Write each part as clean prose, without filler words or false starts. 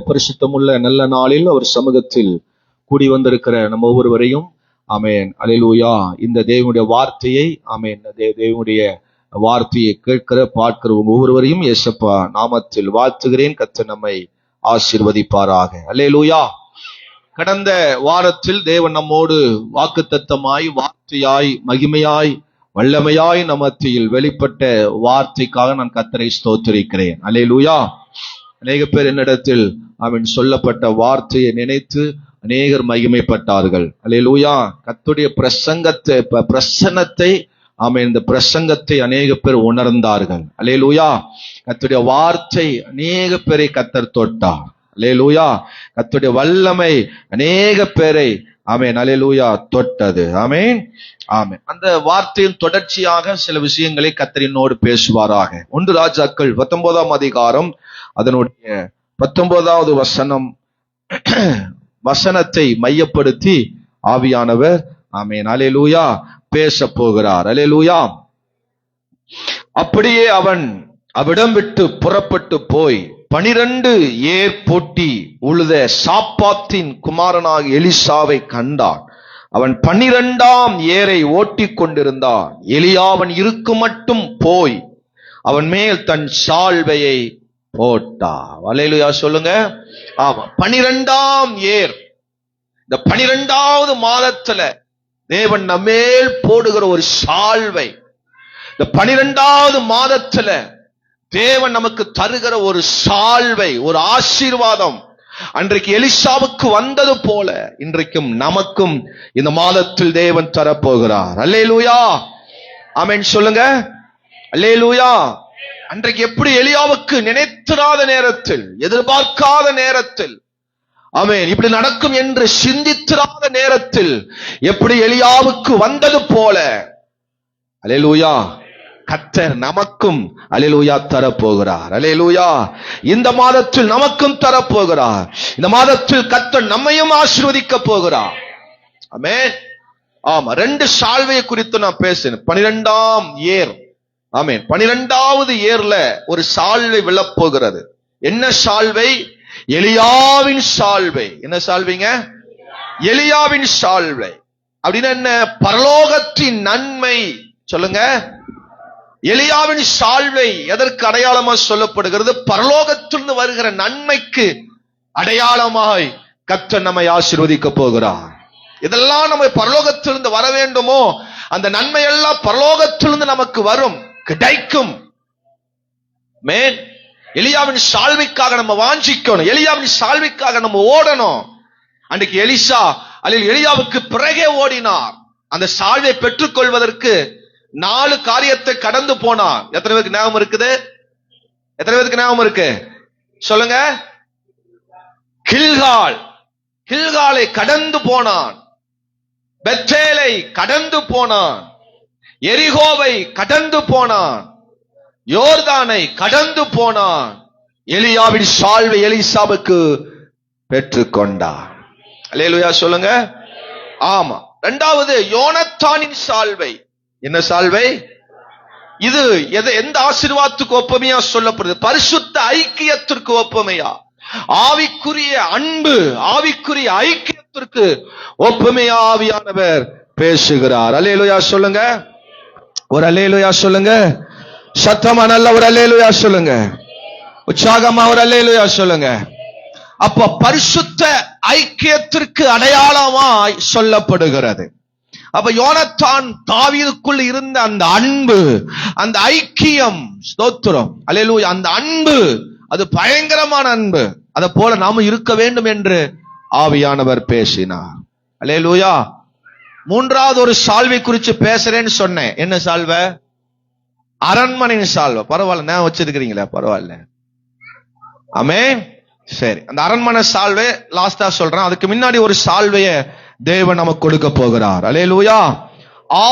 பரிசுத்தமுள்ள நல்ல நாளில் அவர் சமூகத்தில் கூடி வந்திருக்கிற நம்ம ஒவ்வொருவரையும் ஆமென் அல்லேலூயா இந்த தேவனுடைய வார்த்தையை ஆமென் தேவனுடைய வார்த்தையை கேட்கிற பார்க்கிற ஒவ்வொருவரையும் இயேசப்பா நாமத்தில் வாழ்த்துகிறேன். கர்த்தர் நம்மை ஆசீர்வதிப்பாராக. அல்லேலூயா. கடந்த வாரத்தில் தேவன் நம்மோடு வாக்குத்தத்தமாய் வார்த்தையாய் மகிமையாய் வல்லமையாய் நமத்தில் வெளிப்பட்ட வார்த்தைக்காக நான் கர்த்தரை ஸ்தோத்திரிக்கிறேன். அல்லேலூயா. அநேக பேர் என்னிடத்தில் அவன் சொல்லப்பட்ட வார்த்தையை நினைத்து அநேகர் மகிமைப்பட்டார்கள். அல்லேலூயா. கர்த்தருடைய பிரசன்னத்தை ஆமென் இந்த பிரசங்கத்தை அநேக பேர் உணர்ந்தார்கள். அல்லேலூயா. கர்த்தருடைய வார்த்தை அநேக பேரை கர்த்தர் தொட்டார். அல்லேலூயா. கர்த்தருடைய வல்லமை அநேக பேரை ஆமென் அல்லேலூயா தொட்டது. ஆமென் ஆமென். அந்த வார்த்தையின் தொடர்ச்சியாக சில விஷயங்களை கர்த்தரினோடு பேசுவாராக. 1 ராஜாக்கள் 19ஆம் அதிகாரம் அதனுடைய 19வது வசனத்தை மையப்படுத்தி ஆவியானவர் ஆமென் அல்லேலூயா பேச போகிறார். அல்லேலூயா. அப்படியே அவன் அவ்விடம் விட்டு புறப்பட்டு போய் 12 ஏர் பூட்டி உழுத சாப்பாத்தின் குமாரனாக எலிசாவை கண்டான். அவன் 12ஆம் ஏரை ஓட்டிக் கொண்டிருந்தான். எலியா அவன் இருக்கும் மட்டும் போய் அவன் மேல் தன் சால்வையை போட்டான். அல்லேலூயா சொல்லுங்க. ஆமா, 12ஆம் ஏர். இந்த 12வது மாதத்துல தேவன் நம்மேல் போடுகிற ஒரு சால்வை, இந்த 12வது மாதத்துல தேவன் நமக்கு தருகிற ஒரு சால்வை, ஒரு ஆசீர்வாதம் அன்றைக்கு எலிசாவுக்கு வந்தது போல இன்றைக்கும் நமக்கும் இந்த மாதத்தில் தேவன் தரப்போகிறார். அல்லேலூயா. ஆமென் சொல்லுங்க. அல்லேலூயா. அன்றைக்கு எப்படி எலியாவுக்கு நினைத்திராத நேரத்தில், எதிர்பார்க்காத நேரத்தில், ஆமென் இப்படி நடக்கும் என்று சிந்தித்திராத நேரத்தில் எப்படி எலியாவுக்கு வந்தது போல அல்லேலூயா கர்த்தர் நமக்கும் அல்லேலூயா தரப்போகிறார். அல்லேலூயா. இந்த மாதத்தில் நமக்கும் தரப்போகிறார். இந்த மாதத்தில் கர்த்தர் நம்மையும் ஆசீர்வதிக்க போகிறார். ஆமென். ஆமா, 2 சால்வையை குறித்து நான் பேசினேன். 12ஆம் ஏர். ஆமென். 12வது ஏர்ல ஒரு சால்வை விழப்போகிறது. என்ன சால்வை? எலியாவின் சால்வை. என்ன சால்வைங்க? எலியாவின் சால்வை. அப்படின்னா என்ன? பரலோகத்தின் நன்மை. சொல்லுங்க. எலியாவின் சால்வை எதற்கு அடையாளமா சொல்லப்படுகிறது? பரலோகத்திலிருந்து வருகிற நன்மைக்கு அடையாளமாய் கர்த்தர் நம்மை ஆசீர்வதிக்க போகிறார். இதெல்லாம் நம்ம பரலோகத்திலிருந்து வர வேண்டுமோ அந்த நன்மை எல்லாம் பரலோகத்திலிருந்து நமக்கு வரும், கிடைக்கும். மேன் எலியாவின் சால்வைக்காக நம்ம வாஞ்சிக்கணும். எலியாவின் சால்வைக்காக நம்ம ஓடணும். அன்றைக்கு எலிசா எலியாவுக்கு பிறகே ஓடினார். அந்த சால்வை பெற்றுக் கொள்வதற்கு 4 காரியத்தை கடந்து போனார். எத்தனை பேருக்கு ஞாபகம் இருக்குது? எத்தனை பேருக்கு ஞாபகம் இருக்கு? சொல்லுங்க. கில்காலை கடந்து போனான். பெத்தேலை கடந்து போனான். எரிகோவை கடந்து போனான். யோர்தானை கடந்து போனான். எலியாவின் சால்வை எலிசாவுக்கு பெற்றுக்கொண்டார். அல்லேலூயா சொல்லுங்க. ஆமா. 2வது யோனத்தானின் சால்வை. என்ன சால்வை இது? எந்த ஆசீர்வாதத்துக்கு ஒப்புமையா சொல்லப்படுது? பரிசுத்த ஐக்கியத்திற்கு ஒப்புமையா, ஆவிக்குரிய அன்பு, ஆவிக்குரிய ஐக்கியத்திற்கு ஒப்புமையா ஆவியானவர் பேசுகிறார். அல்லேலூயா சொல்லுங்க. ஒரு அல்லேலூயா சொல்லுங்க. சத்தமா நல்ல ஒரு அல்லேலூயா சொல்லுங்க. உற்சாகமா ஒரு அல்லேலூயா சொல்லுங்க. அப்ப பரிசுத்த ஐக்கியத்திற்கு அடையாளமாய் சொல்லப்படுகிறது. அப்ப யோனத்தான் தாவீதுக்குள் இருந்த அந்த அன்பு, அந்த ஐக்கியம், ஸ்தோத்திரம் அல்லேலூயா, அந்த அன்பு அது பயங்கரமான அன்பு. அதை போல நாம இருக்க வேண்டும் என்று ஆவியானவர் பேசினார். அல்லேலூயா. 3வது ஒரு சால்வை குறித்து பேசுறேன்னு சொன்னேன். என்ன சால்வை? அரண்மனையின் சால்வை. பரவாயில்ல, நான் வச்சிருக்கிறீங்களா? பரவாயில்ல. ஆமென். சரி, அந்த அரண்மனை சால்வை லாஸ்டா சொல்றேன். அதுக்கு முன்னாடி ஒரு சால்வையை தேவன் நமக்கு கொடுக்க போகிறார். அல்லேலூயா.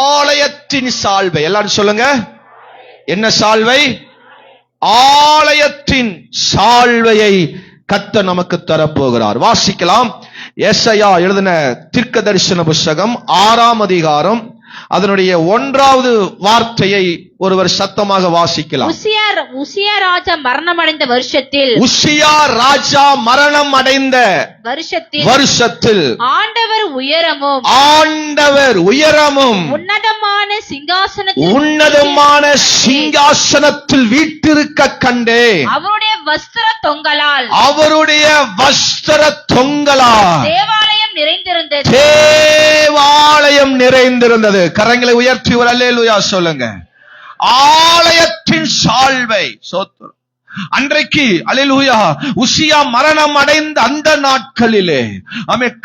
ஆலயத்தின் சால்வை. எல்லாரும் சொல்லுங்க. என்ன சால்வை? ஆலயத்தின் சால்வையை கர்த்தர் நமக்கு தரப்போகிறார். வாசிக்கலாம். எசையா எழுதின தீர்க்க தரிசன புத்தகம் 6ஆம் அதிகாரம் அதனுடைய 1வது வார்த்தையை ஒருவர் சத்தமாக வாசிக்கலாம். உசியா ராஜா மரணம் அடைந்த வருஷத்தில், உசியா ராஜா மரணம் அடைந்த வருஷத்தில் ஆண்டவர் உயரமும் உன்னதமான சிங்காசனத்தில் வீற்றிருக்க கண்டே. அவருடைய வஸ்திர தொங்கலால் தேவாலயம் நிறைந்திருந்தது. கரங்களை உயர்த்தி ஒரு அல்லேலூயா சொல்லுங்க. ஆலயத்தின் சால்வை சோத்திரம். அன்றைக்கு அல்லேலூயா உசியா மரணம் அடைந்த அந்த நாட்களிலே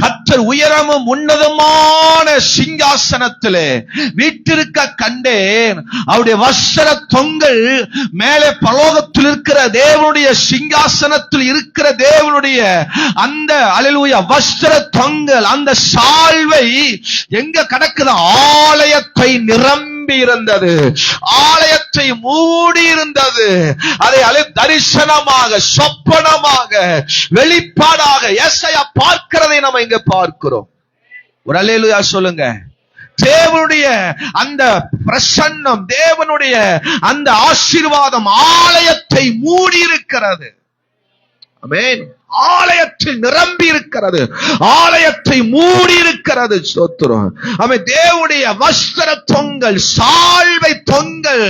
கர்த்தர் உயரமும் உன்னதமான சிங்காசனத்திலே வீற்றிருக்க கண்டேன். அவருடைய வஸ்திர தொங்கல் மேலே பரலோகத்தில் இருக்கிற தேவனுடைய சிங்காசனத்தில் இருக்கிற தேவனுடைய அந்த அல்லேலூயா வஸ்திர தொங்கல், அந்த சால்வை எங்க கடக்குது? ஆலயத்தை நிரம்பி இருந்தது, ஆலயத்தை மூடி இருந்தது. அதை தரிசனமாக, சொப்பனமாக, வெளிப்பாடாக ஏசாயா பார்க்கிறதை நம்ம இங்க பார்க்கிறோம். ஒரு அல்லேலூயா சொல்லுங்க. தேவனுடைய அந்த பிரசன்னம், தேவனுடைய அந்த ஆசீர்வாதம் ஆலயத்தை மூடி இருக்கிறது. ஆமென். ஆலயத்தில் நிரம்பி இருக்கிறது, ஆலயத்தை மூடி இருக்கிறது. ஸ்தோத்திரம். ஆமென். தேவனுடைய வஸ்திர தொங்கல், சால்வை தொங்கல்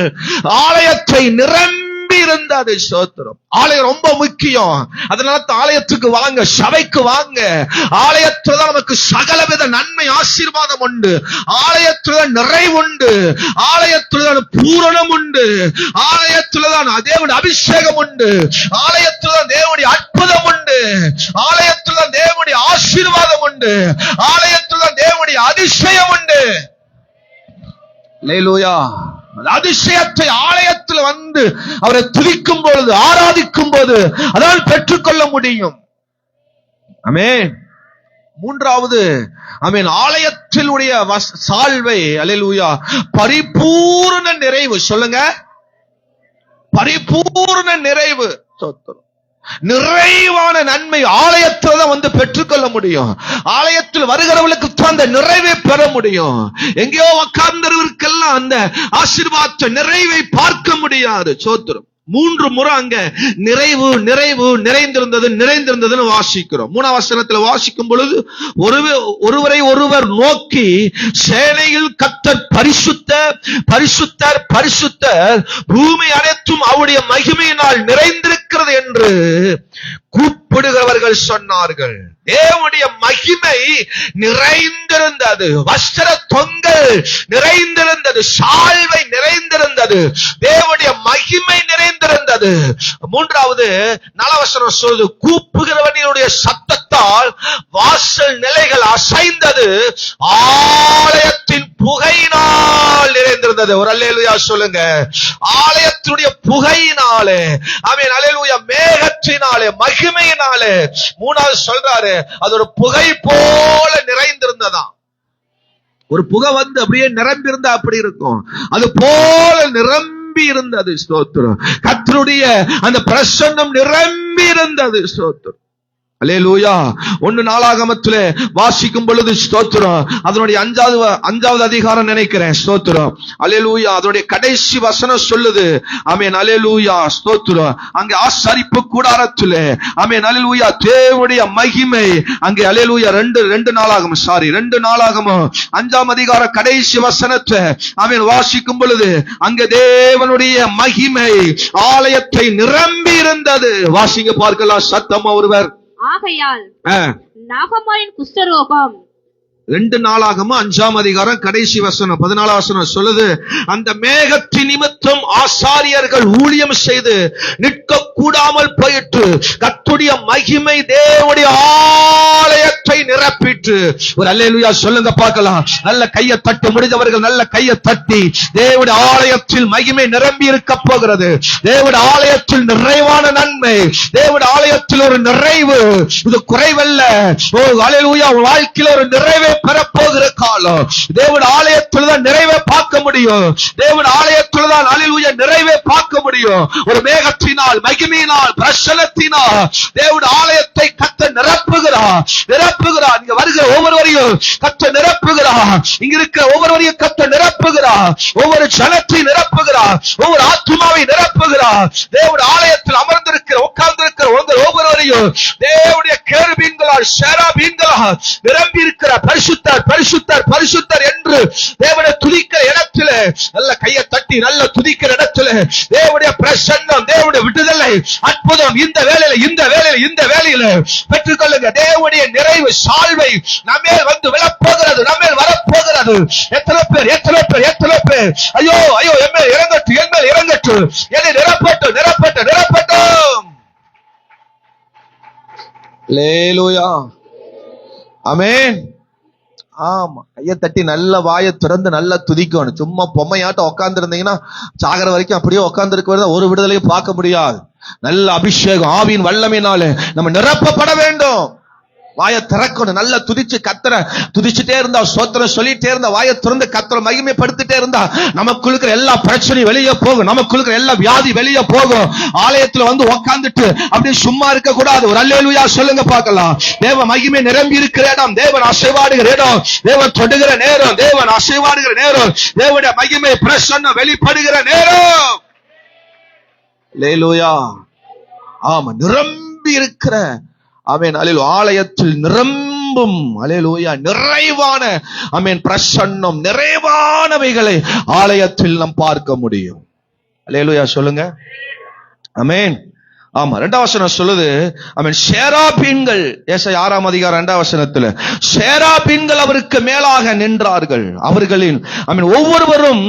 ஆலயத்தை நிரம்பி இருந்தது. ஸ்தோத்திரம். ஆலயம் ரொம்ப முக்கியம். அதனால ஆலயத்துக்கு வாங்க, சபைக்கு வாங்க. ஆலயத்துல தான் நமக்கு சகலவித நன்மை ஆசீர்வாதம் உண்டு, ஆலயத்துல தான் நிறைவு உண்டு, ஆலயத்துல தான் பூரணம் உண்டு, ஆலயத்துல தான் தேவனுடைய அபிஷேகம் உண்டு, ஆலயத்துல தான் தேவனுடைய அற்புதம் உண்டு, ஆலயத்துல தான் தேவனுடைய ஆசீர்வாதம் உண்டு, ஆலயத்துல தான் தேவனுடைய அதிசயம் உண்டு. அல்லேலூயா. அதிசயத்தை ஆலயத்தில் வந்து அவரை துதிக்கும் பொழுது, ஆராதிக்கும் போது அதால் பெற்றுக்கொள்ள முடியும். ஆமென். 3வது ஆமென், ஆலயத்தில் உடைய சால்வை அல்லேலூயா பரிபூர்ண நிறைவு. சொல்லுங்க, பரிபூர்ண நிறைவு. நிறைவான நன்மை ஆலயத்தில் தான் வந்து பெற்றுக்கொள்ள முடியும். ஆலயத்தில் வருகிறவர்களுக்கு தான் அந்த நிறைவை பெற முடியும். எங்கேயோ உட்கார்ந்தவர்களுக்கெல்லாம் அந்த ஆசீர்வாத நிறைவை பார்க்க முடியாது. சோத்திரம். 3 முறை அங்க நிறைவு நிறைவு நிறைந்திருந்ததுன்னு வாசிக்கிறோம். 3ஆம் வசனத்தில் வாசிக்கும் பொழுது, ஒருவரை ஒருவர் நோக்கி சேனையில் கர்த்தர் பரிசுத்தர் பரிசுத்தர் பரிசுத்தர், பூமி அனைத்தும் அவருடைய மகிமையினால் நிறைந்திருக்கிறது என்று கூப்பிடுகிறவர்கள் சொன்னார்கள். தேவனுடைய மகிமை நிறைந்திருந்தது, வஸ்திர தொங்கல் நிறைந்திருந்தது, சால்வை நிறைந்திருந்தது, தேவனுடைய மகிமை நிறைந்திருந்தது. 3வது 4ஆம் வசனம் சொல்லுது, கூப்புகிறவனுடைய சத்தத்தால் வாசல் நிலைகள் அசைந்தது, ஆலயத்தின் புகையினால் நிறைந்திருந்தது. ஒரு அல்லேலூயா சொல்லுங்க. ஆலயத்தினுடைய புகையினாலே, ஆமென், அல்லேலூயா, மேகத்தினாலே, மகிமையினாலே. 3வது சொல்றாரு, அது ஒரு புகை போல நிறைந்திருந்ததா. ஒரு புகை வந்து அப்படியே நிரம்பி இருந்தா அப்படி இருக்கும், அது போல நிரம்பி இருந்தது. ஸ்தோத்திரம். கர்த்தருடைய அந்த பிரசன்னம் நிரம்பி இருந்தது. ஸ்தோத்திரம். அல்லேலூயா. 1 நாளாகமத்திலே வாசிக்கும் பொழுது ஸ்தோத்திரம், அதனுடைய 5வது அதிகாரம் நினைக்கிறேன். ஸ்தோத்திரம். அல்லேலூயா. அதனுடைய கடைசி வசனம் சொல்லுது. ஆமென். அல்லேலூயா. ஸ்தோத்திரம். அங்கே ஆசரிப்பு கூடாரத்திலே, ஆமென், அல்லேலூயா, தேவனுடைய மகிமை அங்கே, அல்லேலூயா, 2 நாளாகமம் 5ஆம் அதிகார கடைசி வசனத்தை ஆமென் வாசிக்கும் பொழுது அங்கே தேவனுடைய மகிமை ஆலயத்தை நிரம்பி இருந்தது. வாசிங்க பார்க்கலாம் சத்தமா ஒருவர். ஆகையால் நாகமானின் குஷ்டரோகம் 2 நாளாகமம் 5ஆம் அதிகாரம் கடைசி வசனம் 14ஆம் வசனம் சொல்லுது, அந்த மேகத்தின் நிமித்தம் ஆசாரியர்கள் ஊழியம் செய்து நிற்க கூடாமல் போயிற்று, கர்த்தருடைய மகிமை தேவனுடைய ஆலயத்தை நிரப்பிற்று. ஒரு அல்லேலூயா சொல்லுங்க பார்க்கலாம். நல்ல கையை தட்டி, முடிந்தவர்கள் நல்ல கையை தட்டி, தேவனுடைய ஆலயத்தில் மகிமை நிரம்பி இருக்க போகிறது. தேவனுடைய ஆலயத்தில் நிறைவான நன்மை, தேவனுடைய ஆலயத்தில் ஒரு நிறைவு, இது குறைவல்ல. ஓ அல்லேலூயா, வாழ்க்கையில் ஒரு நிறைவை பெறப்போகிற காலம். தேவனுடைய ஆலயத்தில் தான் நிறைவை பார்க்க முடியும். தேவனுடைய ஆலயத்தில் தான் அல்லேலூயா நிறைவை பார்க்க முடியும். ஒரு மேகத்தினால், மகிமையினால், பிரசன்னத்தினால் தேவனுடைய ஆலயத்தை கர்த்தர் நிரப்புகிறார். நிரப்புகிறார். இங்க வருகிற ஒவ்வொருவரையும் கர்த்தர் நிரப்புகிறார். இங்க இருக்கிற ஒவ்வொருவரையும் கர்த்தர் நிரப்புகிறார். ஒவ்வொரு ஜனத்தையும் நிரப்புகிறார். ஒவ்வொரு ஆத்துமாவை நிரப்புகிறார். தேவனுடைய ஆலயத்தில் அமர்ந்திருக்கிற உட்கார்ந்திருக்கிற உங்கள் ஒவ்வொருவரையும் தேவனுடைய கேருபீன்களால் ஷெராபீன்களால் நிரம்பி இருக்கிற பரிசுத்தர் பரிசுத்தர் பரிசுத்தர் என்று தேவனை துதிக்கிற இடத்துல நல்ல கையை தட்டி நல்ல துதிக்கிற இடத்துல தேவனுடைய பிரசன்னம், தேவனுடைய விடுதலை, அற்புதம் இந்த வேளையில பெற்றுக்கொள்ளுங்க. தேவனுடைய நிறைவு சால்வை நம்மேல் வந்து விழப்போகிறது, நம்மேல் வரப்போகிறது. எத்தனை பேர் ஐயோ ஐயோ எம்மேல் இறங்கட்டும், என்னை நிரப்பட்டும். அல்லேலூயா, ஆமென். ஆமா, கையை தட்டி நல்ல வாயை திறந்து நல்லா துதிக்கணும். சும்மா பொம்மையாட்டம் உட்கார்ந்து இருந்தீங்கன்னா சாகர வரைக்கும் அப்படியே உட்கார்ந்து இருக்க ஒரு விடுதலையும் பார்க்க முடியாது. நல்ல அபிஷேகம் ஆவியின் வல்லமையினால நம்ம நிரப்பப்பட வேண்டும். வாயை திறக்கணும், நல்லா துதிச்சு கத்தரை துதிச்சுட்டே இருந்தா, ஸ்தோத்திரம் சொல்லிட்டே இருந்தா, வாயை திறந்து கத்தரை மகிமைப்படுத்திட்டே இருந்தா நமக்குள்ள இருக்கிற எல்லா பிரச்சனையும் வெளியே போகும். நமக்குள்ள இருக்கிற எல்லா வியாதி வெளியே போகும். ஆலயத்துல வந்து உட்கார்ந்துட்டு அப்படியே சும்மா இருக்க கூடாது. ஒரு அல்லேலூயா சொல்லுங்க பார்க்கலாம். தேவ மகிமை நிரம்பி இருக்கிற இடம், தேவன் அசைவாடுகிற இடம், தேவன் தொடுகிற நேரம், தேவன் அசைவாடுகிற நேரம், தேவனுடைய மகிமை பிரசன்னம் வெளிப்படுகிற நேரம். அல்லேலூயா, ஆமா, நிரம்பி இருக்கிற ஆமென் அல்லேலூயா ஆலயத்தில் நிரம்பும் அல்லேலூயா நிறைவான ஆமென் பிரசன்னம், நிறைவானவைகளை ஆலயத்தில் நாம் பார்க்க முடியும். அல்லேலூயா சொல்லுங்க, ஆமென். ஆமா, 2ஆம் வசனம் சொல்லுது ஆமென், ஷெராபீன்கள், ஏசாயா 6ஆம் அதிகாரம் 2ஆம் வசனத்துல ஷெராபீன்கள் அவருக்கு மேலாக நின்றார்கள். அவர்களின் ஆமென் ஒவ்வொருவரும்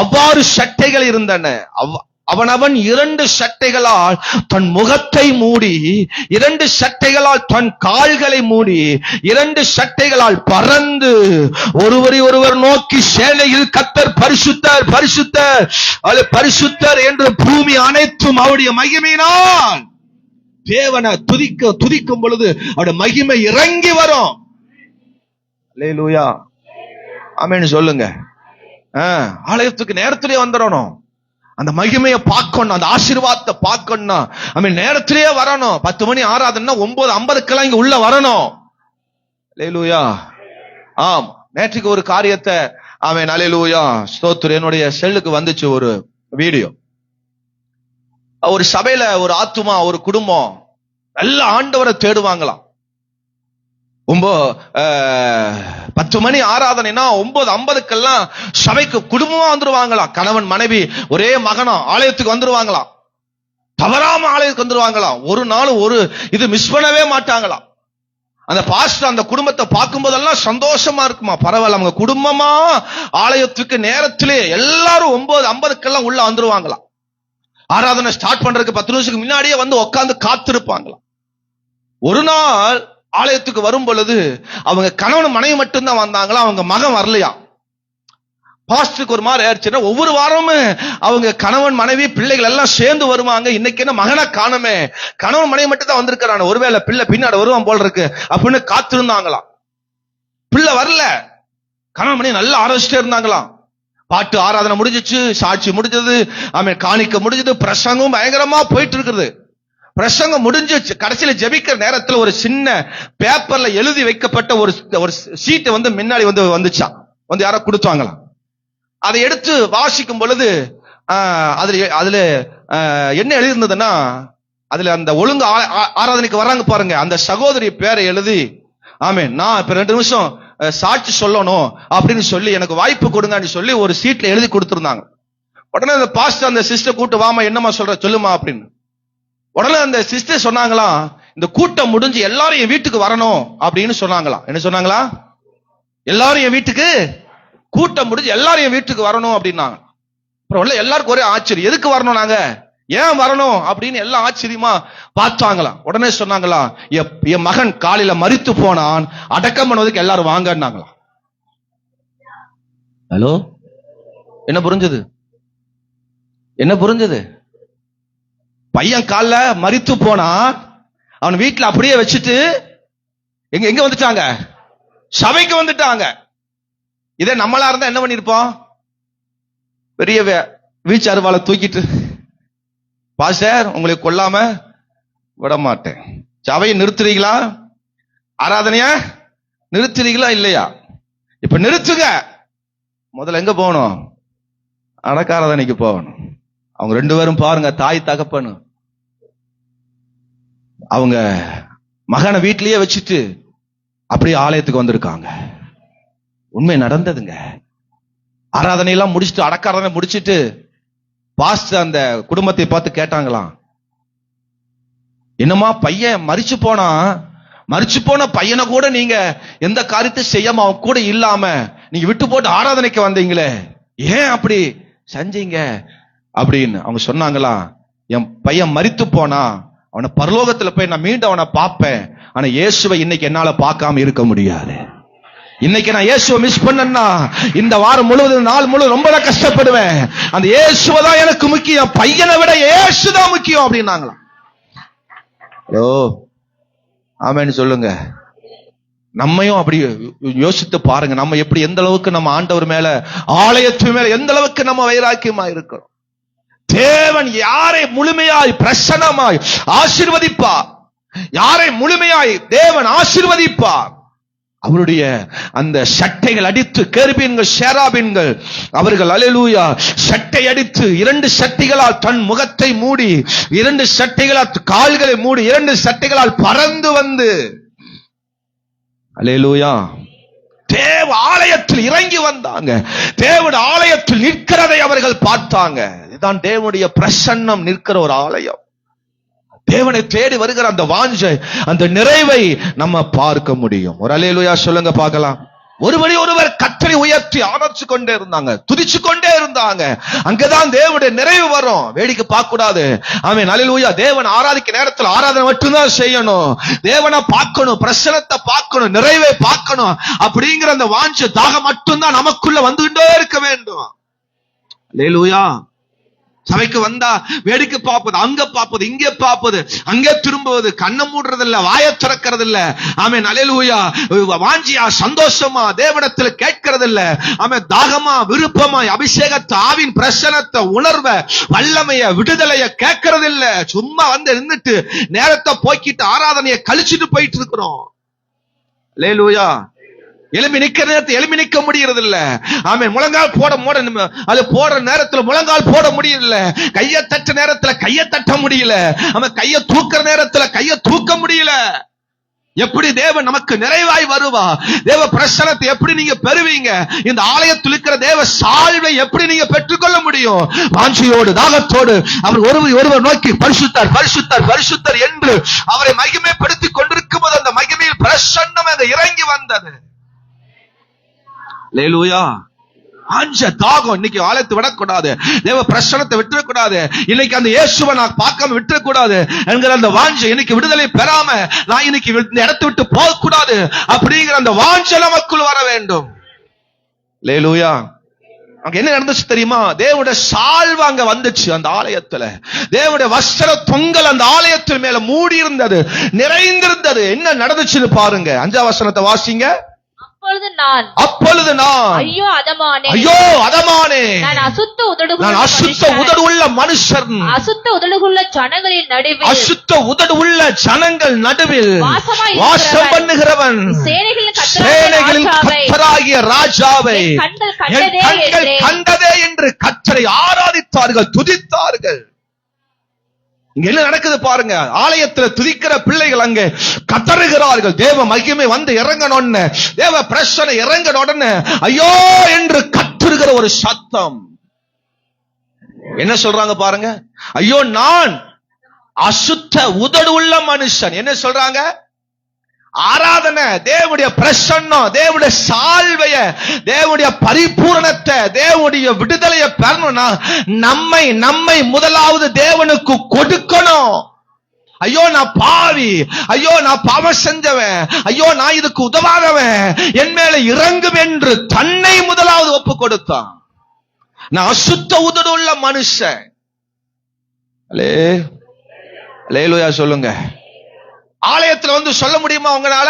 அவ்வாறு சட்டைகள் இருந்தன. அவனவன் 2 சட்டைகளால் தன் முகத்தை மூடி, 2 சட்டைகளால் தன் கால்களை மூடி, 2 சட்டைகளால் பறந்து ஒருவரை ஒருவர் நோக்கி சேனையில் கர்த்தர் பரிசுத்தர் பரிசுத்தர் அது பரிசுத்தர் என்று பூமி அனைத்தும் அவருடைய மகிமையினால் தேவனை துதிக்கும் பொழுது அவருடைய மகிமை இறங்கி வரும். அல்லேலூயா, ஆமென் சொல்லுங்க. ஆலயத்துக்கு நேரத்திலே வந்துடணும். அந்த மகிமையை பார்க்கணும், அந்த ஆசீர்வாதத்தை பார்க்கணும்னா ஆமென் நேரத்திலேயே வரணும். 10 மணி ஆராதனைனா 9:50 இங்க உள்ள வரணும். அல்லேலூயா, ஆம். நேற்றுக்கு ஒரு காரியத்தை ஆமென் அல்லேலூயா ஸ்தோத்திரம் என்னுடைய செல்லுக்கு வந்துச்சு ஒரு வீடியோ. ஒரு சபையில ஒரு ஆத்துமா, ஒரு குடும்பம் நல்ல ஆண்டவரை தேடுவாங்களாம். 10 மணி ஆராதனைனா 9:50 சபைக்கு குடும்பமா வந்துருவாங்களாம். கணவன் மனைவி ஒரே மகனா ஆலயத்துக்கு வந்துருவாங்களாம். தவறாம ஆலயத்துக்கு வந்துருவாங்களாம். ஒரு நாள் ஒரு இது மிஸ் பண்ணவே மாட்டாங்களாம். அந்த பாஸ்டர் அந்த குடும்பத்தை பார்க்கும் போதெல்லாம் சந்தோஷமா இருக்குமா. பரவாயில்ல, அவங்க குடும்பமா ஆலயத்துக்கு நேரத்திலே எல்லாரும் 9:50 உள்ள வந்துருவாங்களாம். ஆராதனை ஸ்டார்ட் பண்றதுக்கு 10 நிமிஷத்துக்கு முன்னாடியே வந்து உட்கார்ந்து காத்திருப்பாங்களாம். ஒரு நாள் ஆலயத்துக்கு வரும் பொழுது அவங்க கணவன் மனைவி மட்டும்தான் வந்தாங்களா, அவங்க மகன் வரலையா. பாஸ்டருக்கு ஒரு மாதிரி ஆயிடுச்சுன்னா, ஒவ்வொரு வாரமும் அவங்க கணவன் மனைவி பிள்ளைகள் எல்லாம் சேர்ந்து வருவாங்க. இன்னைக்கு என்ன மகனை காணுமே, கணவன் மனைவி மட்டும் தான் வந்திருக்கிறாங்க, ஒருவேளை பிள்ளை பின்னாடி வருவான் போல இருக்கு அப்படின்னு காத்திருந்தாங்களாம். பிள்ளை வரல, கணவன் மனைவி நல்லா ஆரம்பிச்சுட்டே இருந்தாங்களாம். பாட்டு ஆராதனை முடிஞ்சிச்சு, சாட்சி முடிஞ்சது, ஆமென் காணிக்க முடிஞ்சது, பிரசங்கம் பயங்கரமா போயிட்டு இருக்குது. பிரசங்கம் முடிஞ்சு கடைசியில ஜெபிக்கிற நேரத்துல ஒரு சின்ன பேப்பர்ல எழுதி வைக்கப்பட்ட ஒரு சீட்டை வந்து முன்னாடி வந்துச்சான், வந்து யாரோ கொடுத்தாங்களாம். அதை எடுத்து வாசிக்கும் பொழுது அதுல என்ன எழுதி இருந்ததுன்னா, அதுல அந்த ஒழுங்கு ஆராதனைக்கு வர்றாங்க பாருங்க, அந்த சகோதரி பேரை எழுதி ஆமென் நான் இப்ப 2 நிமிஷம் சாட்சி சொல்லணும் அப்படின்னு சொல்லி எனக்கு வாய்ப்பு கொடுங்கன்னு சொல்லி ஒரு சீட்ல எழுதி கொடுத்திருந்தாங்க. உடனே அந்த பாஸ்டர் அந்த சிஸ்டர் கூட்டு, வாமா என்னமா சொல்ற சொல்லுமா அப்படின்னு. உடனே அந்த சிஸ்டர் சொன்னாங்களாம், இந்த கூட்டம் முடிஞ்சு எல்லாரும் என் வீட்டுக்கு வரணும் அப்படின்னு சொன்னாங்களாம். என்ன சொன்னாங்களா? எல்லாரும் என் வீட்டுக்கு, கூட்டம் முடிஞ்சு எல்லாரும் என் வீட்டுக்கு வரணும் அப்படின்னாங்க. அப்புறம் எல்லாருக்கும் ஒரே ஆச்சரியம், எதுக்கு வரணும் நாங்க, ஏன் வரணும் அப்படின்னு எல்லாம் ஆச்சரியமா பார்த்தாங்களாம். உடனே சொன்னாங்களாம், என் மகன் காலையில மரித்து போனான், அடக்கம் பண்ணுவதுக்கு எல்லாரும் வாங்கன்னாங்களாம். ஹலோ, என்ன புரிஞ்சது? என்ன புரிஞ்சது? பையன் காலைல மரித்து போனா, அவன் வீட்டுல அப்படியே வச்சுட்டு எங்க வந்துட்டாங்க, சபைக்கு வந்துட்டாங்க. இதே நம்மளா இருந்தா என்ன பண்ணிருப்போம்? பெரிய வீச்சு அருவாளை தூக்கிட்டு, பாஸ்டர் உங்களை கொல்லாம விட மாட்டேன், சபையை நிறுத்துறீங்களா, ஆராதனைய நிறுத்துறீங்களா இல்லையா? இப்ப நிறுத்துங்க. முதல்ல எங்க போகணும்? அடக்காராதனைக்கு போகணும். அவங்க 2 பேரும் பாருங்க, தாய் தகப்பனு அவங்க மகனை வீட்டிலேயே வச்சுட்டு அப்படியே ஆலயத்துக்கு வந்திருக்காங்க. உண்மை நடந்ததுங்க. ஆராதனையெல்லாம் முடிச்சுட்டு, அடக்காராதனை முடிச்சுட்டு பாஸ்டர் அந்த குடும்பத்தை பார்த்து கேட்டாங்களாம், என்னமா பையன் மரிச்சு போன பையனை கூட நீங்க எந்த காரியத்தை செய்யாம அவன் கூட இல்லாம நீங்க விட்டு போட்டு ஆராதனைக்கு வந்தீங்களே, ஏன் அப்படி செஞ்சீங்க அப்படின்னு அவங்க சொன்னாங்களாம், என் பையன் மரித்து போனா அவனை பரலோகத்துல போய் நான் மீண்டும் அவனை பார்ப்பேன். ஆனா இயேசுவை இன்னைக்கு என்னால பார்க்காம இருக்க முடியாது. இன்னைக்கு நான் இயேசுவை மிஸ் பண்ணேன்னா இந்த வாரம் முழுவதும், நாள் முழுவதும் ரொம்ப கஷ்டப்படுவேன். அந்த இயேசுவை தான் எனக்கு முக்கியம், பையனை விட இயேசுதான் முக்கியம் அப்படின்னாங்களாம். ஹலோ, ஆமென் சொல்லுங்க. நம்மையும் அப்படி யோசித்து பாருங்க. நம்ம எப்படி, எந்த அளவுக்கு நம்ம ஆண்டவர் மேல, ஆலயத்து மேல எந்த அளவுக்கு நம்ம வைராக்கியமா இருக்கிறோம். தேவன் யாரை முழுமையாய் பிரசன்னமாய் ஆசீர்வதிப்பார், யாரை முழுமையாய் தேவன் ஆசீர்வதிப்பார், அவருடைய அந்த சட்டைகள் அடித்து, கேருபீன்கள் சேராபீன்கள் அவர்கள் அல்லேலூயா சட்டை அடித்து 2 சட்டைகளால் தன் முகத்தை மூடி, 2 சட்டைகளால் கால்களை மூடி, 2 சட்டைகளால் பறந்து வந்து அல்லேலூயா தேவ ஆலயத்தில் இறங்கி வந்தாங்க. தேவனுடைய ஆலயத்தில் நிற்கிறதை அவர்கள் பார்த்தாங்க. இதுதான் தேவனுடைய பிரசன்னம் நிற்கிற ஒரு ஆலயம். தேவனை தேடி வருகிற அந்த வாஞ்சை, அந்த நிறைவை நம்ம பார்க்க முடியும். ஒரு அல்லேலூயா சொல்லுங்க பார்க்கலாம். ஒருவர் கர்த்தரை உயர்த்தி ஆராய்ச்சி கொண்டே இருந்தாங்க, துதிச்சு கொண்டே இருந்தாங்க. அங்கதான் தேவனுடைய நிறைவு வரும். வேடிக்கை பார்க்க கூடாது. ஆமென் அல்லேலூயா. தேவன் ஆராதிக்க நேரத்தில் ஆராதனை மட்டும்தான் செய்யணும். தேவனை பார்க்கணும், பிரசன்னத்தை பார்க்கணும், நிறைவை பார்க்கணும். அப்படிங்கிற அந்த வாஞ்சை, தாகம் மட்டும்தான் நமக்குள்ள வந்துகிட்டே இருக்க வேண்டும். அல்லேலூயா. சபைக்கு வந்தா வேடிக்கை பார்ப்பது, அங்க பார்ப்பது, இங்கே பார்ப்பது, அங்கே திரும்புவது, கண்ணை மூடுறதில்ல, வாயை திறக்கிறது இல்ல. ஆமென் அல்லேலூயா. வாஞ்சியா, சந்தோஷமா தேவனிடத்துல கேட்கிறது இல்ல. ஆமென். தாகமா, விருப்பமா, அபிஷேகத்தை, ஆவின் பிரசன்னத்தை, உணர்வ, வல்லமைய, விடுதலைய கேட்கறது இல்ல. சும்மா வந்து நின்னுட்டு நேரத்தை போக்கிட்டு ஆராதனையை கழிச்சுட்டு போயிட்டு இருக்கிறோம். அல்லேலூயா. எலும்பி நிக்கிற நேரத்தை எலும்பி நிக்க முடியறது இல்ல. ஆமென். முழங்கால் அது போடுற நேரத்துல முழங்கால் போட முடியல. கையை தட்ட நேரத்துல கையை தட்ட முடியல. அவன் கையை தூக்குற நேரத்துல கையை தூக்க முடியல. எப்படி தேவன் நமக்கு நிறைவாய் வருவா? தேவ பிரசன்னத்தை எப்படி நீங்க பெறுவீங்க? இந்த ஆலயத்தில் இருக்கிற தேவ சால்வை எப்படி நீங்க பெற்றுக்கொள்ள முடியும்? வாஞ்சையோடு, தாகத்தோடு அவர் ஒருவர் நோக்கி பரிசுத்தர் பரிசுத்தர் பரிசுத்தர் என்று அவரை மகிமைப்படுத்திக் கொண்டிருக்கும் போது அந்த மகிமையில் பிரசன்னம் அங்க இறங்கி வந்தது. அல்லேலூயா. ஆஞ்ச தாகம் இன்னைக்கு ஆலயத்தை விடக்கூடாது, தேவ பிரசன்னத்தை விட்டுறக்கூடாது. இன்னைக்கு அந்த இயேசுவை நான் பார்க்காம விட்டுறக்கூடாது என்கிற அந்த வாஞ்சை, இன்னைக்கு விடுதலை பெறாம நான் இன்னைக்கு இந்த இடத்தை விட்டு போகக்கூடாது அப்படிங்கிற அந்த வாஞ்சை நமக்குள் வர வேண்டும். அல்லேலூயா. அங்க என்ன நடந்துச்சு தெரியுமா? தேவனுடைய சால்வை அங்க வந்துச்சு அந்த ஆலயத்துல. தேவனுடைய வஸ்திர தொங்கல் அந்த ஆலயத்தின் மேல மூடி இருந்தது, நிறைந்திருந்தது. என்ன நடந்துச்சுன்னு பாருங்க. 5ஆம் வசனத்தை வாசிங்க. அப்பொழுது நான் ஐயோ அதமானே, நான் அசுத்த உதடு உள்ள மனுஷன், அசுத்த உதடு உள்ள ஜனங்களின் நடுவில், அசுத்த உதடு உள்ள ஜனங்கள் நடுவில் வாசம் பண்ணுகிறவன், சேனைகளின் கர்த்தராகிய ராஜாவை கண்கள் கண்டதே என்று கர்த்தரை ஆராதித்தார்கள், துதித்தார்கள். இங்க என்ன நடக்குது பாருங்க. ஆலயத்துல துதிக்கிற பிள்ளைகள் அங்க கதறுகிறார்கள். தேவ மகிமை வந்து இறங்கணும்னு, தேவ பிரசன்னம் இறங்கணும்னு ஐயோ என்று கத்துறுகிற ஒரு சத்தம். என்ன சொல்றாங்க பாருங்க. ஐயோ நான் அசுத்த உதடு உள்ள மனுஷன். என்ன சொல்றாங்க? ஆராதனை, தேவனுடைய பிரசன்னம், தேவனுடைய சால்வைய, தேவனுடைய பரிபூரணத்தை, தேவனுடைய விடுதலையை பெறணும்னா நம்மை முதலாவது தேவனுக்கு கொடுக்கணும். ஐயோ நான் பாவி, ஐயோ நான் பாவம் செஞ்சவன், ஐயோ நான் இதுக்கு உதவாதவன், என் மேல இறங்கும் என்று தன்னை முதலாவது ஒப்பு கொடுத்தான். நான் அசுத்த உதடு உள்ள மனுஷன். அல்லேலூயா சொல்லுங்க. ஆலயத்துல வந்து சொல்ல முடியுமா உங்களால?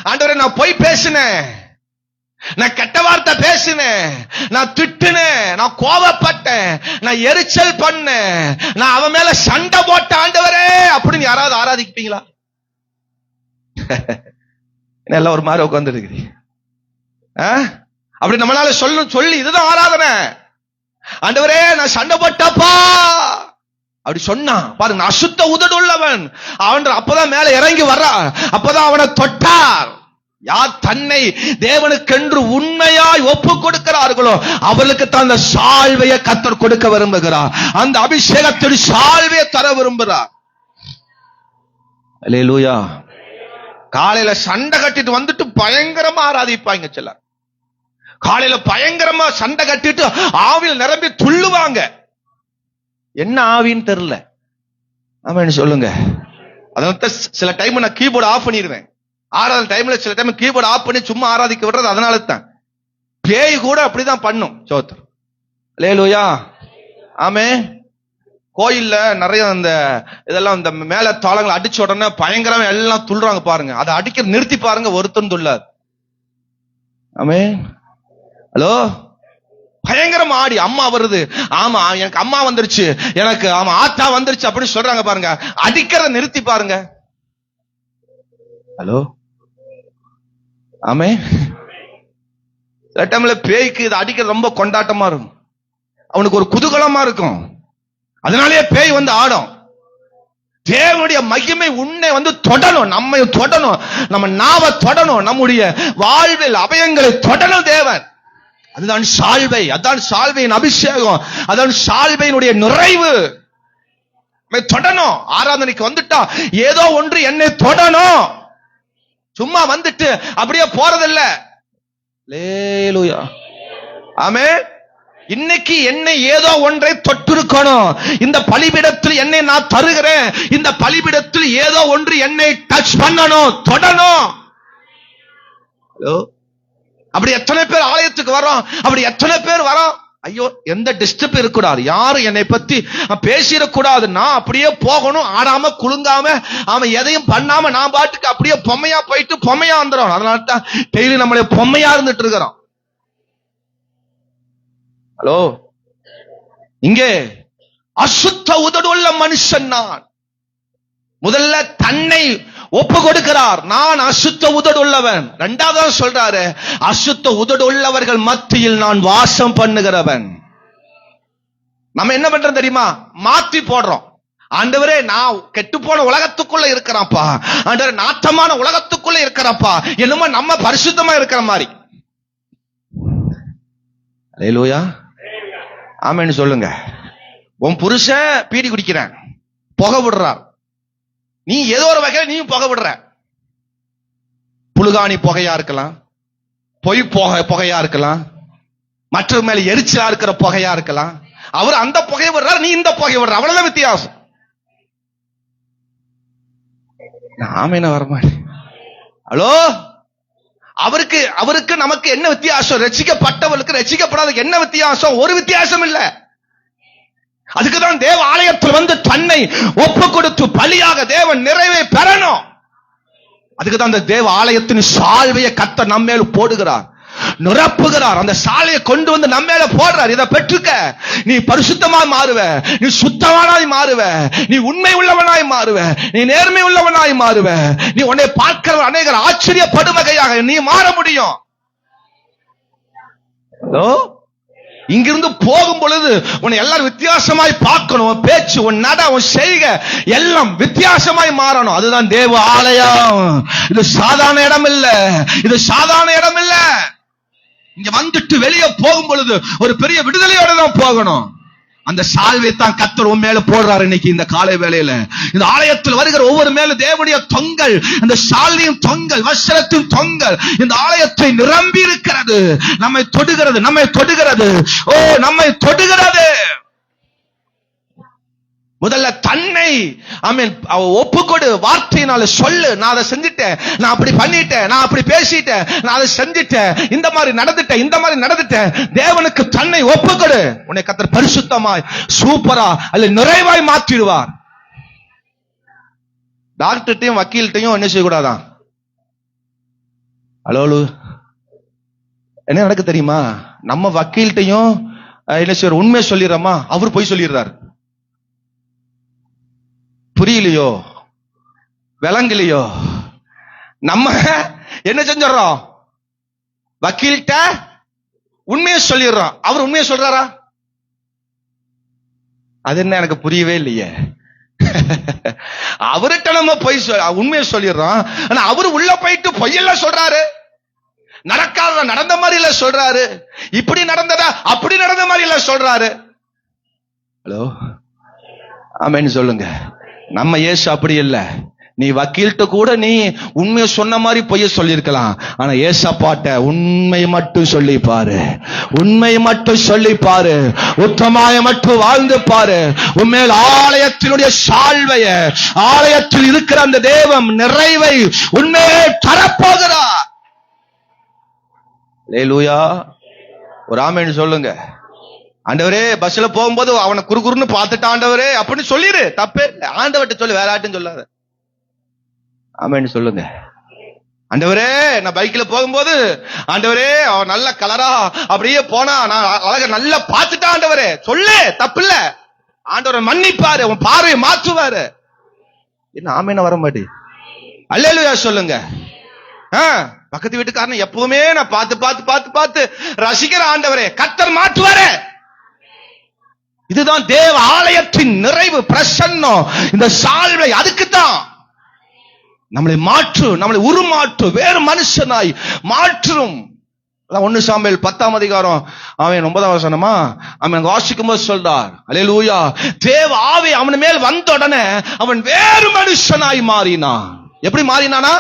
ஆண்டவரே நான் போய் பேசினேன், நான் கெட்ட வார்த்தை பேசினேன், நான் திட்டுனேன், நான் கோபப்பட்டேன், நான் எரிச்சல் பண்ணேன், நான் அவன் மேல சண்டை போட்ட ஆண்டவரே அப்படின்னு யாராவது ஆராதிப்பீங்களா? எல்லாம் ஒரு மாதிரி உட்கார்ந்து இருக்கிறீங்க. அப்படி நம்மளால சொல்லி இதுதான் ஆராதனை. ஆண்டவரே நான் சண்டை போட்டப்பா அப்படி சொன்னா பாருங்க, நான் அசுத்த உதடு உள்ளவன் அவன். அப்பதான் மேல இறங்கி வர்றா, அப்பதான் அவனை தொட்டார். யார் தன்னை தேவனுக்கென்று உண்மையாய் ஒப்பு கொடுக்கிறார்களோ அவர்களுக்கு தான் அந்த சால்வையை கர்த்தர் கொடுக்க விரும்புகிறார். அந்த அபிஷேகத்தின் சால்வையை தர விரும்புகிறார். அல்லேலூயா. காலையில சண்டை கட்டிட்டு வந்துட்டு பயங்கரமா ஆராதிப்பாங்க சிலர். காலையில பயங்கரமா சண்டை கட்டிட்டு ஆவியில் நிரம்பி துள்ளுவாங்க. என்ன ஆவின்னு தெரியல. ஆமான்னு சொல்லுங்க. அதனால சில டைம் நான் கீபோர்டு ஆஃப் பண்ணிடுவேன். ஆராதனை டைம்ல சில டைம் கீபோர்டு ஆஃப் பண்ணி சும்மா ஆராதிக்க விடுறது. அதனால தான் பேய் கூட அப்படிதான் பண்ணும். சோத்திரம். அல்லேலூயா. ஆமே. கோயில்ல நிறைய அந்த இதெல்லாம் இந்த மேல தாளங்களை அடிச்ச உடனே பயங்கரமா எல்லாம் துள்ளுறாங்க பாருங்க. அதை அடிக்க நிறுத்தி பாருங்க, ஒருத்தன் துள்ளாது. ஆமே. ஹலோ. பயங்கரமா ஆடி அம்மா வருது, ஆமா எனக்கு அம்மா வந்துருச்சு, எனக்கு ஆமா ஆத்தா வந்துருச்சு அப்படின்னு சொல்றாங்க பாருங்க. அடிக்கிறத நிறுத்தி பாருங்க. ஹலோ. ஆமே. சில டைம்ல பேய்க்கு இது அடிக்கிறது ரொம்ப கொண்டாட்டமா இருக்கும், அவனுக்கு ஒரு குதூகலமா இருக்கும். அதனாலேயே பேய் வந்து ஆடும். தேவனுடைய மகிமை உன்னை வந்து தொடணும், நம்மை தொடணும், நம்ம நாவை தொடணும், நம்முடைய வாழ்வில் அபயங்களை தொடணும் தேவன். அதுதான் சால்வை, அதான் சால்வையின் அபிஷேகம், அதான் சால்வையினுடைய நிறைவு. தொடணும். ஆராதனைக்கு வந்துட்டா ஏதோ ஒன்று என்னை தொடணும். சும்மா வந்துட்டு அப்படியே போறதில்ல. அல்லேலூயா. ஆமே. இன்னைக்கு என்னை ஏதோ ஒன்றை தொட்டிருக்கணும். இந்த பலிபீடத்தில் என்னை நான் தருகிறேன், இந்த பலிபீடத்தில் ஏதோ ஒன்று என்னை டச் பண்ணணும், தொடணும். ஹலோ. அப்படி எத்தனை பேர் ஆலயத்துக்கு வரோம், அப்படி எத்தனை பேர் வரோம். ஐயோ எந்த டிஸ்டர்ப் இருக்கக்கூடாது, யாரும் என்னை பத்தி பேசிடக்கூடாது, நான் அப்படியே போகணும், ஆடாம குலுங்காம அவன் எதையும் பண்ணாம நான் பாட்டுக்கு அப்படியே பொம்மையா போயிட்டு பொம்மையா வந்துடும். அதனால தான் டெய்லி நம்மளே பொம்மையா இருந்துட்டு இருக்கிறோம். ஹலோ. இங்கே அசுத்த உதடு உள்ள மனுஷன் நான். முதல்ல தன்னை ஒப்பு கொடுக்கிறார், நான் அசுத்த உதடு உள்ளவன். இரண்டாவது சொல்றாரு, அசுத்த உதடு உள்ளவர்கள் மத்தியில் நான் வாசம் பண்ணுகிறவன். நம்ம என்ன பண்றோம் தெரியுமா? மாத்தி போடுறோம். ஆண்டவரே நான் கெட்டு போன உலகத்துக்குள்ள இருக்கிறாப்பா, ஆண்டவரே நாட்டமான உலகத்துக்குள்ள இருக்கிறப்பா, என்னமோ நம்ம பரிசுத்தமா இருக்கிற மாதிரி. அல்லேலூயா. ஆமென்னு சொல்லுங்க. உன் புருஷன் பீடி குடிக்கிறான், புகை விடுறார், நீ ஏதோ ஒரு வகையில் நீயும் புகை விடுற. புழுகாணி புகையா இருக்கலாம், பொய் புகையா இருக்கலாம், மற்ற மேல எரிச்சலா இருக்கிற புகையா இருக்கலாம். அவர் அந்த புகையை விடுறார், நீ இந்த புகையை விடுற, அவ்வளவுதான் வித்தியாசம். ஆமேன வரமாட்டேன். ஹலோ. அவருக்கு நமக்கு என்ன வித்தியாசம்? ரட்சிக்கப்பட்டவர்களுக்கு ரட்சிக்கப்படாத என்ன வித்தியாசம்? ஒரு வித்தியாசம் இல்ல. அதுக்குதான் தேவ ஆலயத்தில் வந்து தன்னை ஒப்பு கொடுத்து பலியாக தேவன் நிறைவை பெறணும். அதுக்குதான் அந்த தேவ ஆலயத்தின் சால்வையை கர்த்தர் நம்ம மேல போடுகிறார், நிரப்புகிறார். அந்த சாலையை கொண்டு வந்து நம்ம மேல போடுறார். இதை பெற்றுக்க, நீ பரிசுத்தமாய் மாறுவ, நீ சுத்தமானாய் மாறுவ, நீ உண்மை உள்ளவனாய் மாறுவ, நீ நேர்மை உள்ளவனாய் மாறுவ, நீ உன்னை பார்க்கிற அநேகர் ஆச்சரியப்படும் வகையாக நீ மாற முடியும். இங்கிருந்து போகும் பொழுது உன்னை எல்லாரும் வித்தியாசமாய் பார்க்கணும். உன் பேச்சு, உன் நட, உன் செய்கை எல்லாம் வித்தியாசமாய் மாறணும். அதுதான் தேவ ஆலயம். இது சாதாரண இடம் இல்ல, இது சாதாரண இடம் இல்ல. இங்க வந்துட்டு வெளியே போகும் பொழுது ஒரு பெரிய விடுதலையோட தான் போகணும். அந்த சால்வை தான் கர்த்தர் உன் மேல போடுறாரு இன்னைக்கு இந்த காலை வேளையில. இந்த ஆலயத்தில் வருகிற ஒவ்வொரு மேலும் தேவனுடைய தொங்கல், இந்த சால்வையும் தொங்கல், வஸ்திரத்தின் தொங்கல் இந்த ஆலயத்தை நிரம்பி இருக்கிறது. நம்மை தொடுகிறது, நம்மை தொடுகிறது, ஓ நம்மை தொடுகிறது. முதல்ல தன்னை ஒப்புக்கொடு, வார்த்தையினால சொல்லு, நான் அதை செஞ்சுட்டேன், நான் அப்படி பண்ணிட்டேன், நான் அப்படி பேசிட்டேன், நான் அதை செஞ்சுட்டேன், இந்த மாதிரி நடந்துட்டேன், இந்த மாதிரி நடந்துட்டேன். தேவனுக்கு தன்னை ஒப்புக்கொடு, உன்னை கர்த்தர் பரிசுத்தமாய் சூப்பரா அல்ல நிறைவாய் மாற்றிடுவார். டாக்டர்ட்டையும் வக்கீல்கிட்டையும் என்ன செய்யக்கூடாதான்? ஹலோ. என்ன நடக்கு தெரியுமா? நம்ம வக்கீல்கிட்டையும் என்ன செய்ய உண்மையை சொல்லிடுறோமா, அவர் போய் சொல்லிடுறாரு. புரியலையோ, விளங்கலையோ, நம்ம என்ன செஞ்சிடறோம்? வக்கீல்கிட்ட உண்மையை சொல்லிடுறோம். அவர் உண்மையை சொல்றாரா? அது என்ன எனக்கு புரியவே இல்லையே. அவர்கிட்ட நம்ம போய் உண்மையை சொல்லிடுறோம். ஆனா அவரு உள்ள போயிட்டு பொய்யெல்லாம் சொல்றாரு. நடக்காத நடந்த மாதிரி இல்ல சொல்றாரு. இப்படி நடந்ததா அப்படி நடந்த மாதிரி இல்ல சொல்றாரு. ஹலோ, ஆமென் சொல்லுங்க. நம்ம இயேசு அப்படி இல்ல. நீ வக்கீல்கிட்ட கூட நீ உண்மையை சொன்ன மாதிரி பொய்ய சொல்லியிருக்கலாம். ஆனா ஏசப்பாட்ட உண்மை மட்டும் சொல்லி பாரு, உண்மை மட்டும் சொல்லி பாரு, உத்தமாய மட்டும் வாழ்ந்து பாரு. உண்மையில் ஆலயத்தினுடைய சால்வைய, ஆலயத்தில் இருக்கிற அந்த தேவம் நிறைவை உண்மையை தரப்போகிறார். அல்லேலூயா. ஒரு ஆமென் சொல்லுங்க. ஆண்டவரே, பஸ்ல போகும்போது அவனை குறுகுறுன்னு பார்த்துட்டு ஆண்டவரே அப்படின்னு சொல்லிரு, தப்பே இல்லை. ஆண்டவர்கிட்ட சொல்லி வேற ஆட்டும் சொல்லாத. ஆமென் சொல்லுங்க. ஆண்டவரே, நான் பைக்ல போகும்போது ஆண்டவரே அவன் நல்ல கலரா அப்படியே போனா நான் அழக நல்லா பார்த்துட்டா ஆண்டவரே சொல்லு, தப்பு இல்ல. ஆண்டவரை மன்னிப்பாரு, உன் பார்வையை மாற்றுவாரு. என்ன ஆமென் வர மாட்டே? அல்லேலூயா சொல்லுங்க. பக்கத்து வீட்டுக்காரன் எப்பவுமே நான் பார்த்து பார்த்து பார்த்து பார்த்து ரசிக்கிற ஆண்டவரே, கர்த்தர் மாற்றுவாரு. இதுதான் தேவ ஆலயத்தின் நிறைவு, பிரசன்னம். இந்த சால்வை அதுக்குத்தான் நம்மளை மாற்று, நம்மளை உருமாற்று, வேறு மனுஷனாய் மாற்றும். 1 சாமுவேல் 10ஆம் அதிகாரம் அவன் 9ஆம் வசனமா அவன் வாசிக்கும் போது சொல்றார், அல்லேலூயா, தேவ ஆவி அவன் மேல் வந்த உடனே அவன் வேறு மனுஷனாய் மாறினான். எப்படி மாறினானா?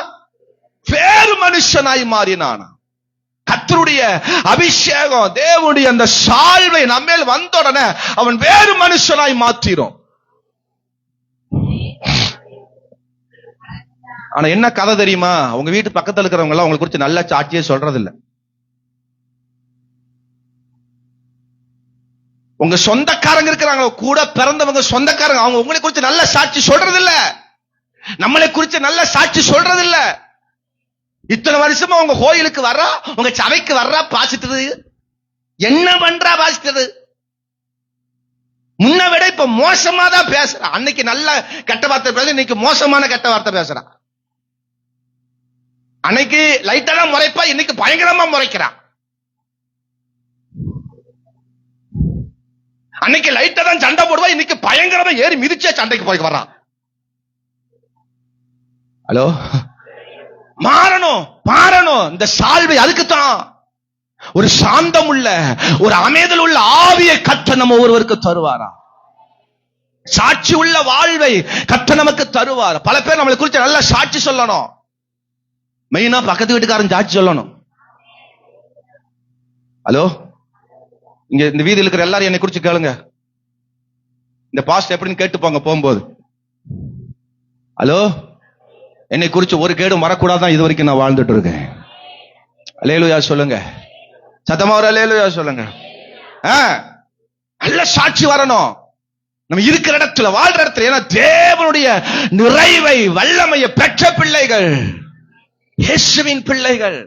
வேறு மனுஷனாய் மாறினானா. கர்த்தருடைய அபிஷேகம், தேவனுடைய அந்த சால்வை நம்ம மேல் வந்த உடனே அவன் வேறு மனுஷனாய் மாற்றிரும். ஆனா என்ன கதை தெரியுமா? உங்க வீட்டு பக்கத்துல இருக்கிறவங்க எல்லாம் உங்களுக்கு குறிச்சு நல்ல சாட்சியே சொல்றது இல்ல. உங்க சொந்தக்காரங்க இருக்கிறாங்க, கூட பிறந்தவங்க சொந்தக்காரங்க, அவங்க உங்களை குறிச்சு நல்ல சாட்சி சொல்றது இல்ல. நம்மளை குறிச்சு நல்ல சாட்சி சொல்றது இல்ல. இத்தனை வருஷமா உங்க கோயிலுக்கு வர்றா, உங்க சபைக்கு வர்றா, பாசிட்டது என்ன பண்றா? பாசிட்டது முன்ன விட இப்ப மோசமா தான் பேசுறா. அன்னைக்கு நல்ல கெட்ட வார்த்தை பேச, இன்னைக்கு மோசமான கெட்ட வார்த்தை பேசுறா. அன்னைக்கு லைட்டா தான் முறைப்பா, இன்னைக்கு பயங்கரமா முறைக்கிறான். அன்னைக்கு லைட்டா தான் சண்டை போடுவா, இன்னைக்கு பயங்கரமா ஏறி மிதிச்சே சண்டைக்கு போய் வர்றான். ஹலோ, மாறணும், மாறணும். இந்த சால்வை அதுக்குத்தான். ஒரு சாந்தம் உள்ள, ஒரு அமைதல் உள்ள ஆவியை கர்த்தர் நம்ம ஒருவருக்கு தருவாரா? சாட்சி உள்ள வாழ்வை கர்த்தர் நமக்கு தருவார். பல பேர் நம்மளை குறித்து நல்ல சாட்சி சொல்லணும். மெயினா பக்கத்து வீட்டுக்காரன் சாட்சி சொல்லணும். ஹலோ, இங்க இந்த வீதியில் இருக்கிற எல்லாரும் என்னை குறிச்சு கேளுங்க. இந்த பாஸ்ட் எப்படின்னு கேட்டு போங்க போகும்போது. ஹலோ, என்னை குறிச்சு ஒரு கேடும் வரக்கூடாதான் இது வரைக்கும் நான் வாழ்ந்துட்டு இருக்கேன். அல்லேலூயா சொல்லுங்க. சத்தமா ஒரு அல்லேலூயா சொல்லுங்க. நல்ல சாட்சி வரணும் நம்ம இருக்கிற இடத்துல, வாழ்ற இடத்துல. ஏன்னா தேவனுடைய நிறைவை, வல்லமையை பெற்ற பிள்ளைகள், இயேசுவின் பிள்ளைகள்.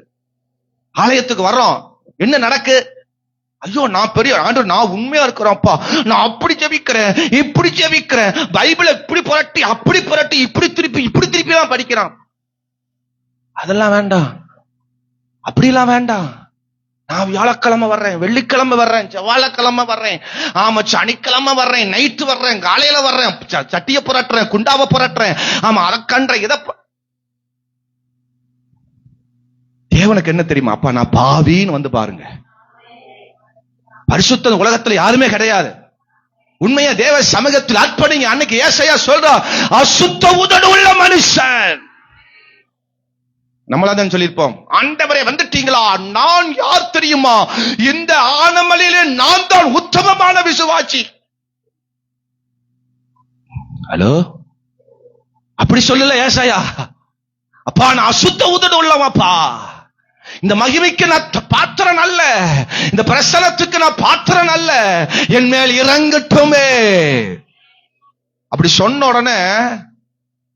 ஆலயத்துக்கு வர்றோம், என்ன நடக்கு? ஐயோ, நான் பெரிய ஆண்டவர், நான் உண்மையா இருக்கிறோம்ப்பா, நான் அப்படி ஜெபிக்கிறேன், இப்படி ஜெபிக்கிறேன், பைபிளை இப்படி புரட்டி அப்படி புரட்டி இப்படி திருப்பி தான் படிக்கிறான். அதெல்லாம் வேண்டாம், அப்படிலாம் வேண்டாம். நான் வியாழக்கிழமை வர்றேன், வெள்ளிக்கிழமை வர்றேன், செவ்வாழைக்கிழமை வர்றேன், ஆமா சனிக்கிழமை வர்றேன், நைட்டு வர்றேன், காலையில வர்றேன், சட்டியை புரட்டுறேன், குண்டாவை புரட்டுறேன், ஆமா அதை கன்ற இதை. தேவனுக்கு என்ன தெரியுமா? அப்பா நான் பாவின்னு வந்து பாருங்க. பரிசுத்த உலகத்துல யாருமே கிடையாது. உண்மையா தேவ சமூகத்தில் அர்ப்பணிங்க. அன்னைக்கு ஏசாயா சொல்றா, அசுத்த உதடு உள்ள மனுஷன். நம்மளாதான் சொல்லியிருப்போம், ஆண்டவரே வந்துட்டீங்களா, நான் யார் தெரியுமா, இந்த ஆனமலையிலே நான் தான் உத்தமமான விசுவாசி. ஹலோ, அப்படி சொல்லல ஏசாயா. அப்பா நான் அசுத்த உதடு உள்ளவாப்பா, இந்த மகிமைக்கு நான் பாத்திரன் அல்ல, இந்த பிரசனத்துக்கு நான் பாத்திரன் அல்ல, என் மேல் இறங்கட்டுமே. அப்படி சொன்ன உடனே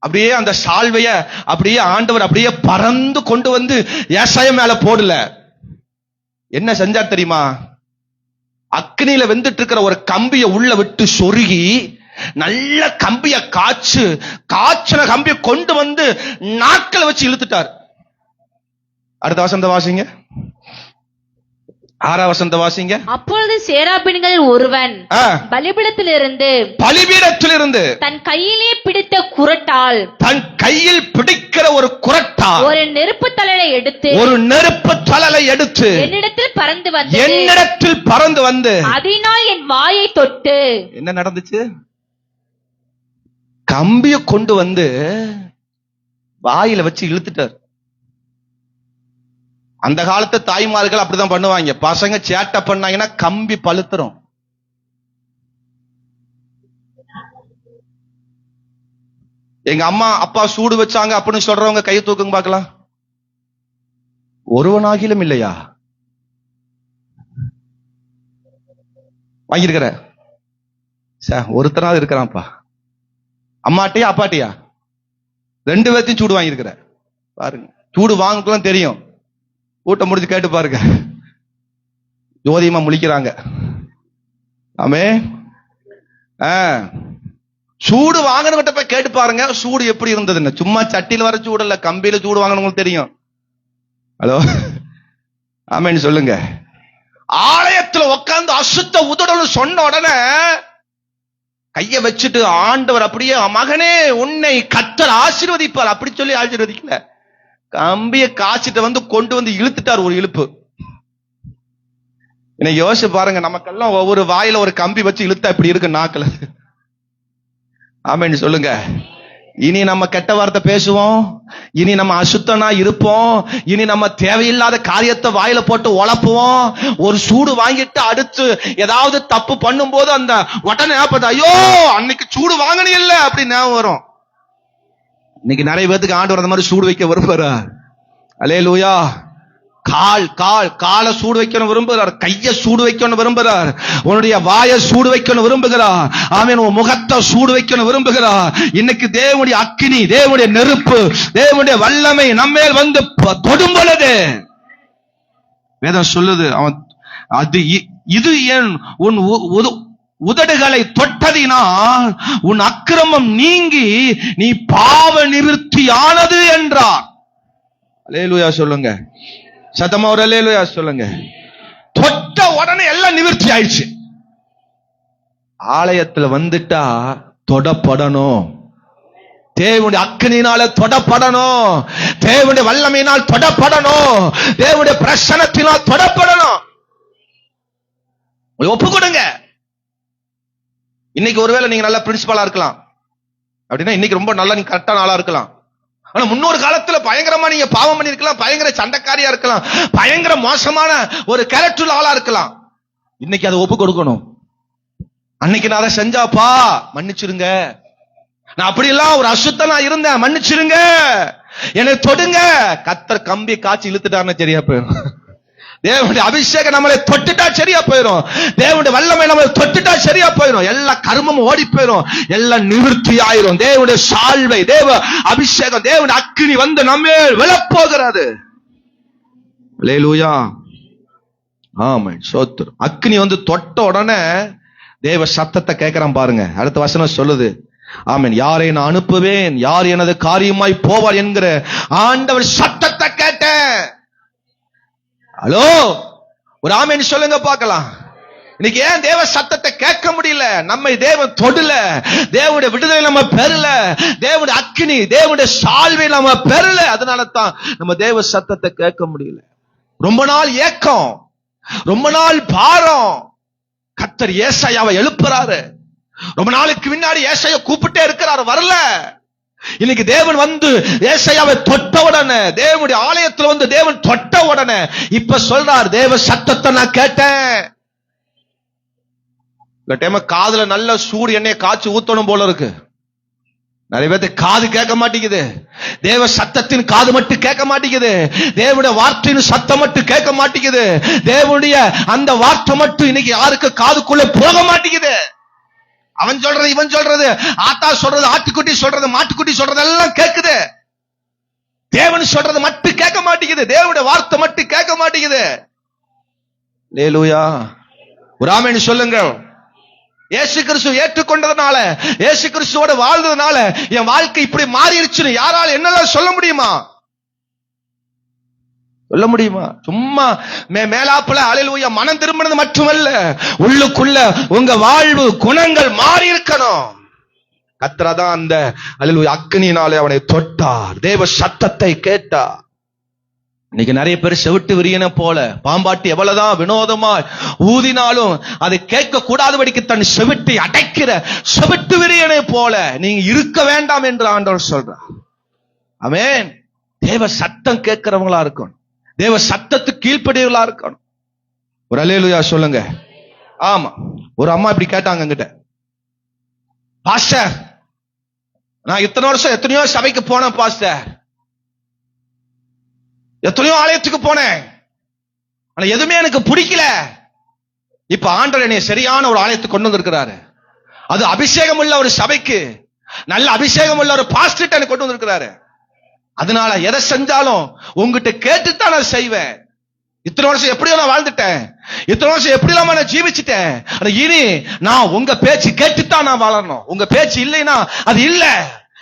அப்படியே அந்த சால்வைய அப்படியே ஆண்டவர் அப்படியே பறந்து கொண்டு வந்து ஏசாயா மேல போடல. என்ன செஞ்சார் தெரியுமா? அக்னியில வெந்துட்டு இருக்கிற ஒரு கம்பிய உள்ள விட்டு சொருகி நல்ல கம்பிய காய்ச்சின கம்பிய கொண்டு வந்து நாக்கில வச்சு இழுத்துட்டார். அடுத்த வசனத்தை வாசிங்க, 6ஆம் வசனத்தை வாசிங்க. அப்பொழுது சேராபீன்கள் ஒருவன் பலிபீடத்திலிருந்து தன் கையிலே பிடித்த குறட்டால், தன் கையில் பிடிக்கிற ஒரு குறட்டால் ஒரு நெருப்பு தழலை எடுத்து என்னிடத்தில் பறந்து வந்து அதனால் என் வாயை தொட்டு. என்ன நடந்துச்சு? கம்பிய கொண்டு வந்து வாயில வச்சு இழுத்துட்டார். அந்த காலத்து தாய்மார்கள் அப்படிதான் பண்ணுவாங்க. பசங்க சேட்டை பண்ணாங்கன்னா கம்பி பழுத்துரும். எங்க அம்மா அப்பா சூடு வச்சாங்க அப்படின்னு சொல்றவங்க கை தூக்குங்க பார்க்கலாம். ஒருவனாகிலும் இல்லையா? வாங்கியிருக்கிற ஒருத்தனாவது இருக்கிறான்ப்பா. அம்மாட்டியா அப்பாட்டியா? 2 பேர்த்தையும் சூடு வாங்கியிருக்கிற பாருங்க. சூடு வாங்கலாம் தெரியும். கூட்டம் முடிச்சு கேட்டு பாருங்க, ஜோதியமா முழிக்கிறாங்க. ஆமே, சூடு வாங்கணுகிட்ட போய் கேட்டு பாருங்க சூடு எப்படி இருந்ததுன்னு. சும்மா சட்டியில் வர சூடு இல்ல, கம்பியில சூடு வாங்கணுங்களுக்கு தெரியும். ஹலோ, ஆமேன்னு சொல்லுங்க. ஆலயத்துல உட்கார்ந்து அசுத்த உதடன்னு சொன்ன உடனே கைய வச்சுட்டு ஆண்டவர் அப்படியே, மகனே உன்னை கர்த்தர் ஆசீர்வதிப்பார் அப்படி சொல்லி ஆசீர்வதிக்கல. கம்பிய காய்ச்சிட்டு வந்து கொண்டு வந்து இழுத்துட்டார் ஒரு இழுப்பு. என்ன யோசிச்சு பாருங்க, நமக்கெல்லாம் ஒவ்வொரு வாயில ஒரு கம்பி வச்சு இழுத்தா இப்படி இருக்கு நாக்குல. ஆமேன்னு சொல்லுங்க. இனி நம்ம கெட்ட வார்த்தை பேசுவோம், இனி நம்ம அசுத்தனா இருப்போம், இனி நம்ம தேவையில்லாத காரியத்தை வாயில போட்டு உழப்புவோம். ஒரு சூடு வாங்கிட்டு அடுத்து ஏதாவது தப்பு பண்ணும் போது அந்த உடனே ஐயோ அன்னைக்கு சூடு வாங்கினே இல்ல அப்படின்னு வரும். இன்னைக்கு நிறைய பேருக்கு ஆண்டவர் அந்த மாதிரி சூடு வைக்க விரும்புறார். அல்லேலூயா. காலை சூடு வைக்கணும் விரும்புகிறார், கைய சூடு வைக்கணும் விரும்புகிறார், உன்னுடைய வாயை சூடு வைக்கணும் விரும்புகிறார். ஆமென். உன் முகத்தை சூடு வைக்கணும் விரும்புகிறார். இன்னைக்கு தேவனுடைய அக்கினி, தேவனுடைய நெருப்பு, தேவனுடைய வல்லமை நம்மேல் வந்து தொடும் பொழுது வேதம் சொல்லுது, அவன் அது இது ஏன் உன் உதடுகளை தொட்டதினால் உன் அக்கிரமம் நீங்கி நீ பாவ நிவிர்த்தியானது என்றார். அல்லேலூயா சொல்லுங்க. சத்தமா ஒரு அல்லேலூயா சொல்லுங்க. தொட்ட உடனே எல்லாம் நிவிர்த்தி ஆயிடுச்சு. ஆலயத்துல வந்துட்டா தொடப்படணும். தேவனுடைய அக்கினினால தொடப்படணும், தேவனுடைய வல்லமையினால் தொடப்படணும், தேவனுடைய பிரசன்னத்தினால் தொடப்படணும். ஒப்பு கொடுங்க. இன்னைக்கு ஒருவேளை நீங்க நல்ல பிரின்சிபலா இருக்கலாம் அப்படின்னா இன்னைக்கு ரொம்ப நல்ல நீங்க கரெக்டான ஆளா இருக்கலாம். ஆனா முன்னொரு காலத்துல பயங்கரமா நீங்க பாவம் பண்ணிருக்கலாம், பயங்கர சண்டைக்காரியா இருக்கலாம், பயங்கர மோசமான ஒரு கேரக்டர் ஆளா இருக்கலாம். இன்னைக்கு அதை ஒப்பு கொடுக்கணும். அன்னைக்கு நான் அதை செஞ்சாப்பா மன்னிச்சிருங்க, நான் அப்படி எல்லாம் ஒரு அசுத்தனா இருந்தேன், மன்னிச்சிருங்க, என்னை தொடுங்க. கர்த்தர் கம்பி காய்ச்சி இழுத்துட்டாருன்னு சரியா போயிடும். தேவனுடைய அபிஷேகம் நம்மளை தொட்டுட்டா சரியா போயிடும், தேவனுடைய வல்லமை நம்மளை தொட்டுட்டா சரியா போயிடும். எல்லா கர்மமும் ஓடி போயிடும், எல்லாம் நிவிர்த்தி ஆயிரும். தேவனுடைய சால்வை, தேவ அபிஷேகம், தேவனுடைய அக்கினி வந்து நம்ம விழப்போகிறது. அல்லேலூயா. ஆமென். ஸ்தோத்திரம். அக்கினி வந்து தொட்ட உடனே தேவ சத்தத்தை கேட்கிறான் பாருங்க. அடுத்த வசனம் சொல்லுது, ஆமென், யாரை நான் அனுப்புவேன், யார் எனது காரியமாய் போவார் என்கிற ஆண்டவர் சத்தத்தை கேட்டேன். ஹலோ, ஒரு ஆமென் சொல்லுங்க பார்க்கலாம். இன்னைக்கு ஏன் தேவ சத்தத்தை கேட்க முடியல? நம்மை தேவன் தொடல, தேவனுடைய விடுதலை நம்ம பெறல, தேவனுடைய அக்கினி, தேவனுடைய சால்வை நம்ம பெறல. அதனால தான் நம்ம தேவ சத்தத்தை கேட்க முடியல. ரொம்ப நாள் ஏக்கம், ரொம்ப நாள் பாரம். கர்த்தர் ஏசாயாவை எழுப்புறாரு. ரொம்ப நாளுக்கு முன்னாடி ஏசாயா கூப்பிட்டே இருக்கிறாரு, வரல. இன்னைக்கு தேவன் வந்து ஏசாயாவை தொட்ட உடனே, தேவனுடைய ஆலயத்தில் வந்து தேவன் தொட்ட உடனே இப்ப சொல்றார், தேவ சத்தத்தை நான் கேட்டேன். இந்த டைம் காதுல நல்ல சூடு எண்ணெயை காய்ச்சி ஊத்தணும் போல இருக்கு. நிறைய பேருக்கு காது கேட்க மாட்டேங்குது, தேவ சத்தத்தின் காது மட்டும் கேட்க மாட்டேங்குது, தேவனுடைய வார்த்தையின் சத்தம் மட்டும் கேட்க மாட்டேங்குது, தேவனுடைய அந்த வார்த்தை மட்டும் இன்னைக்கு யாருக்கு காதுக்குள்ள போக மாட்டேங்குது. அவன் சொல்றது, இவன் சொல்றது, ஆத்தா சொல்றது, ஆட்டுக்குட்டி சொல்றது, மாட்டுக்குட்டி சொல்றது எல்லாம் கேட்குது. தேவன் சொல்றது மட்டும் கேட்க மாட்டேங்குது, தேவனுடைய வார்த்தை மட்டும் கேட்க மாட்டேங்குது. அல்லேலூயா. ஒரு ஆமென் சொல்லுங்க. இயேசு கிறிஸ்து ஏற்றுக்கொண்டதுனால, இயேசு கிறிஸ்துவோட வாழ்ந்ததுனால என் வாழ்க்கை இப்படி மாறிடுச்சுன்னு யாரால என்னதான் சொல்ல முடியுமா? சொல்ல முடியுமா? சும்மா மேலாப்புல அல்லேலூயா மனம் திரும்பினது மட்டுமல்ல, உள்ளுக்குள்ள உங்க வாழ்வு குணங்கள் மாறி இருக்கணும். கர்த்தர் அந்த அல்லேலூயா அக்கினியினாலே அவனை தொட்டார், தேவ சத்தத்தை கேட்டார். இன்னைக்கு நிறைய பேர் செவிட்டு விரியன போல பாம்பாட்டி எவ்வளவுதான் வினோதமா ஊதினாலும் அதை கேட்க கூடாதபடிக்கு தன் செவிட்டை அடைக்கிற செவிட்டு விரியனை போல நீங்க இருக்க வேண்டாம் என்று ஆண்டவர் சொல்றார். ஆமென். தேவ சத்தம் கேட்கிறவங்களா இருக்கணும், தேவ சத்தத்துக்கு கீழ்ப்படியவங்களா இருக்கணும். ஒரு அல்லேலூயா சொல்லுங்க. ஆமா, ஒரு அம்மா இப்படி கேட்டாங்க என்கிட்ட, பாஸ்டர் நான் இத்தனை வருஷம் எத்தனையோ சபைக்கு போனேன் பாஸ்டர், எத்தனையோ ஆலயத்துக்கு போனேன், ஆனா எதுவுமே எனக்கு பிடிக்கல. இப்ப ஆண்டவர் என்னை சரியான ஒரு ஆலயத்துக்கு கொண்டு வந்திருக்கிறாரு, அது அபிஷேகம் உள்ள ஒரு சபைக்கு, நல்ல அபிஷேகம் உள்ள ஒரு பாஸ்டர் எனக்கு கொண்டு வந்திருக்கிறாரு. அதனால எதை செஞ்சாலும் உங்ககிட்ட கேட்டுத்தான் நான் செய்வேன். இத்தனை வருஷம் எப்படியோ நான் வாழ்ந்துட்டேன், இத்தனை வருஷம் எப்படியெல்லாம் நான் ஜீவிச்சுட்டேன், இனி நான் உங்க பேச்சு கேட்டுத்தான் நான் வாழணும். உங்க பேச்சு இல்லைன்னா அது இல்ல,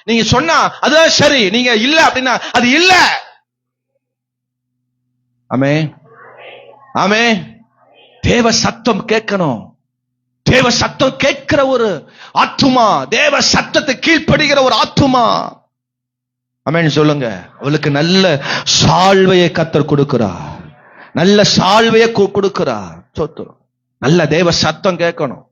நீங்க சொன்னா அதுதான் சரி, நீங்க இல்ல அப்படின்னா அது இல்ல. ஆமே ஆமே. தேவ சத்தம் கேட்கணும். தேவ சத்தம் கேட்கிற ஒரு ஆத்துமா, தேவ சத்தத்தை கீழ்ப்படுகிற ஒரு ஆத்துமா. ஆமென் சொல்லுங்க. அவளுக்கு நல்ல சால்வையை கர்த்தர் கொடுக்கிறார், நல்ல சால்வையை கொடுக்கிறார். நல்ல தேவ சத்தம் கேட்கணும்.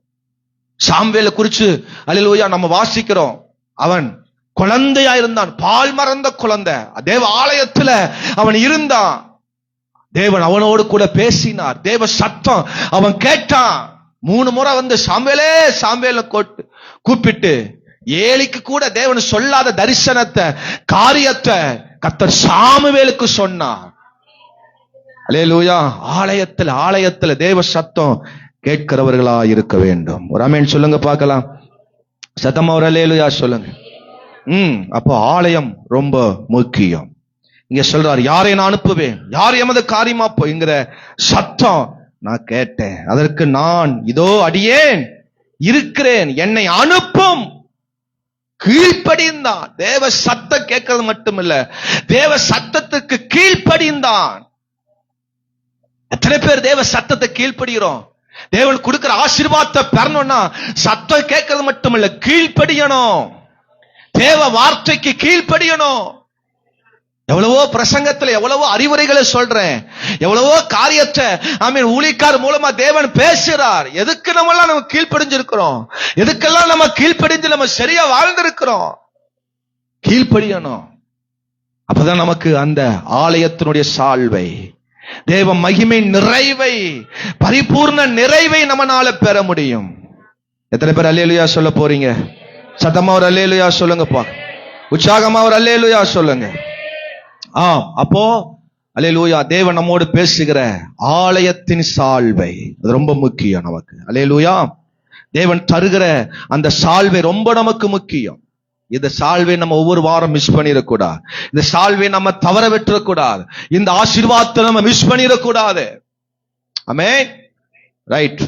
சாமுவேலை குறிச்சு அல்லேலூயா நம்ம வாசிக்கிறோம். அவன் குழந்தையா இருந்தான், பால் மறந்த குழந்தை. தேவ ஆலயத்துல அவன் இருந்தான், தேவன் அவனோடு கூட பேசினார், தேவ சத்தம் அவன் கேட்டான். 3 முறை வந்து சாமுவேலே சாமுவேல கூப்பிட்டு, ஏலிக்கு கூட தேவன் சொல்லாத தரிசனத்தை காரியத்தை கர்த்தர் சாமுவேலுக்கு சொன்னார். அல்லேலூயா. ஆலயத்துல தேவ சத்தம் கேட்கிறவர்களா இருக்க வேண்டும். ஒரு ஆமென் சொல்லுங்க பார்க்கலாம். சத்தமா ஒரு அல்லேலூயா சொல்லுங்க. அப்போ ஆலயம் ரொம்ப முக்கியம். இங்க சொல்றார், யாரை நான் அனுப்புவேன், யார் எமது காரியமா போய்ங்கிற சத்தம் நான் கேட்டேன். அதற்கு நான் இதோ அடியேன் இருக்கிறேன், என்னை அனுப்பும். கீழ்ப்படிந்தான். தேவ சத்தம் கேட்கறது மட்டுமில்ல, தேவ சத்தத்துக்கு கீழ்ப்படிந்தான். எத்தனை பேர் தேவ சத்தத்தை கீழ்ப்படுகிறோம்? தேவன் கொடுக்கிற ஆசீர்வாதத்தை பெறணும்னா சத்தம் கேட்கறது மட்டுமில்ல, கீழ்ப்படியணும். தேவ வார்த்தைக்கு கீழ்ப்படியணும். எவ்வளவோ பிரசங்கத்துல எவ்வளவோ அறிவுரைகளை சொல்றேன், எவ்வளவோ காரியத்தை ஊழியக்காரர் மூலமா தேவன் பேசுறார். எதுக்கு நம்ம கீழ்ப்படிஞ்சிருக்கிறோம்? எதுக்கெல்லாம் நம்ம கீழ்ப்படிஞ்சு நம்ம சரியா வாழ்ந்திருக்கிறோம்? கீழ்ப்படியணும். அப்பதான் நமக்கு அந்த ஆலயத்தினுடைய சால்வை, தேவ மகிமை நிறைவை, பரிபூர்ண நிறைவை நம்மனால பெற முடியும். எத்தனை பேர் அல்லேலூயா சொல்ல போறீங்க? சத்தமா ஒரு அல்லேலூயா சொல்லுங்கப்பா, உற்சாகமா ஒரு அல்லேலூயா சொல்லுங்க. அப்போ அல்லேலூயா, தேவன் நம்மோடு பேசுகிற ஆலயத்தின் சால்வை அது ரொம்ப முக்கியம் நமக்கு. அல்லேலூயா. தேவன் தருகிற அந்த சால்வை ரொம்ப நமக்கு முக்கியம். இந்த சால்வை நம்ம ஒவ்வொரு வாரம் மிஸ் பண்ணிடக்கூடாது. இந்த சால்வை நம்ம தவற விட்டுறக்கூடாது. இந்த ஆசீர்வாதத்தை நம்ம மிஸ் பண்ணிடக்கூடாது. ஆமென். ரைட்.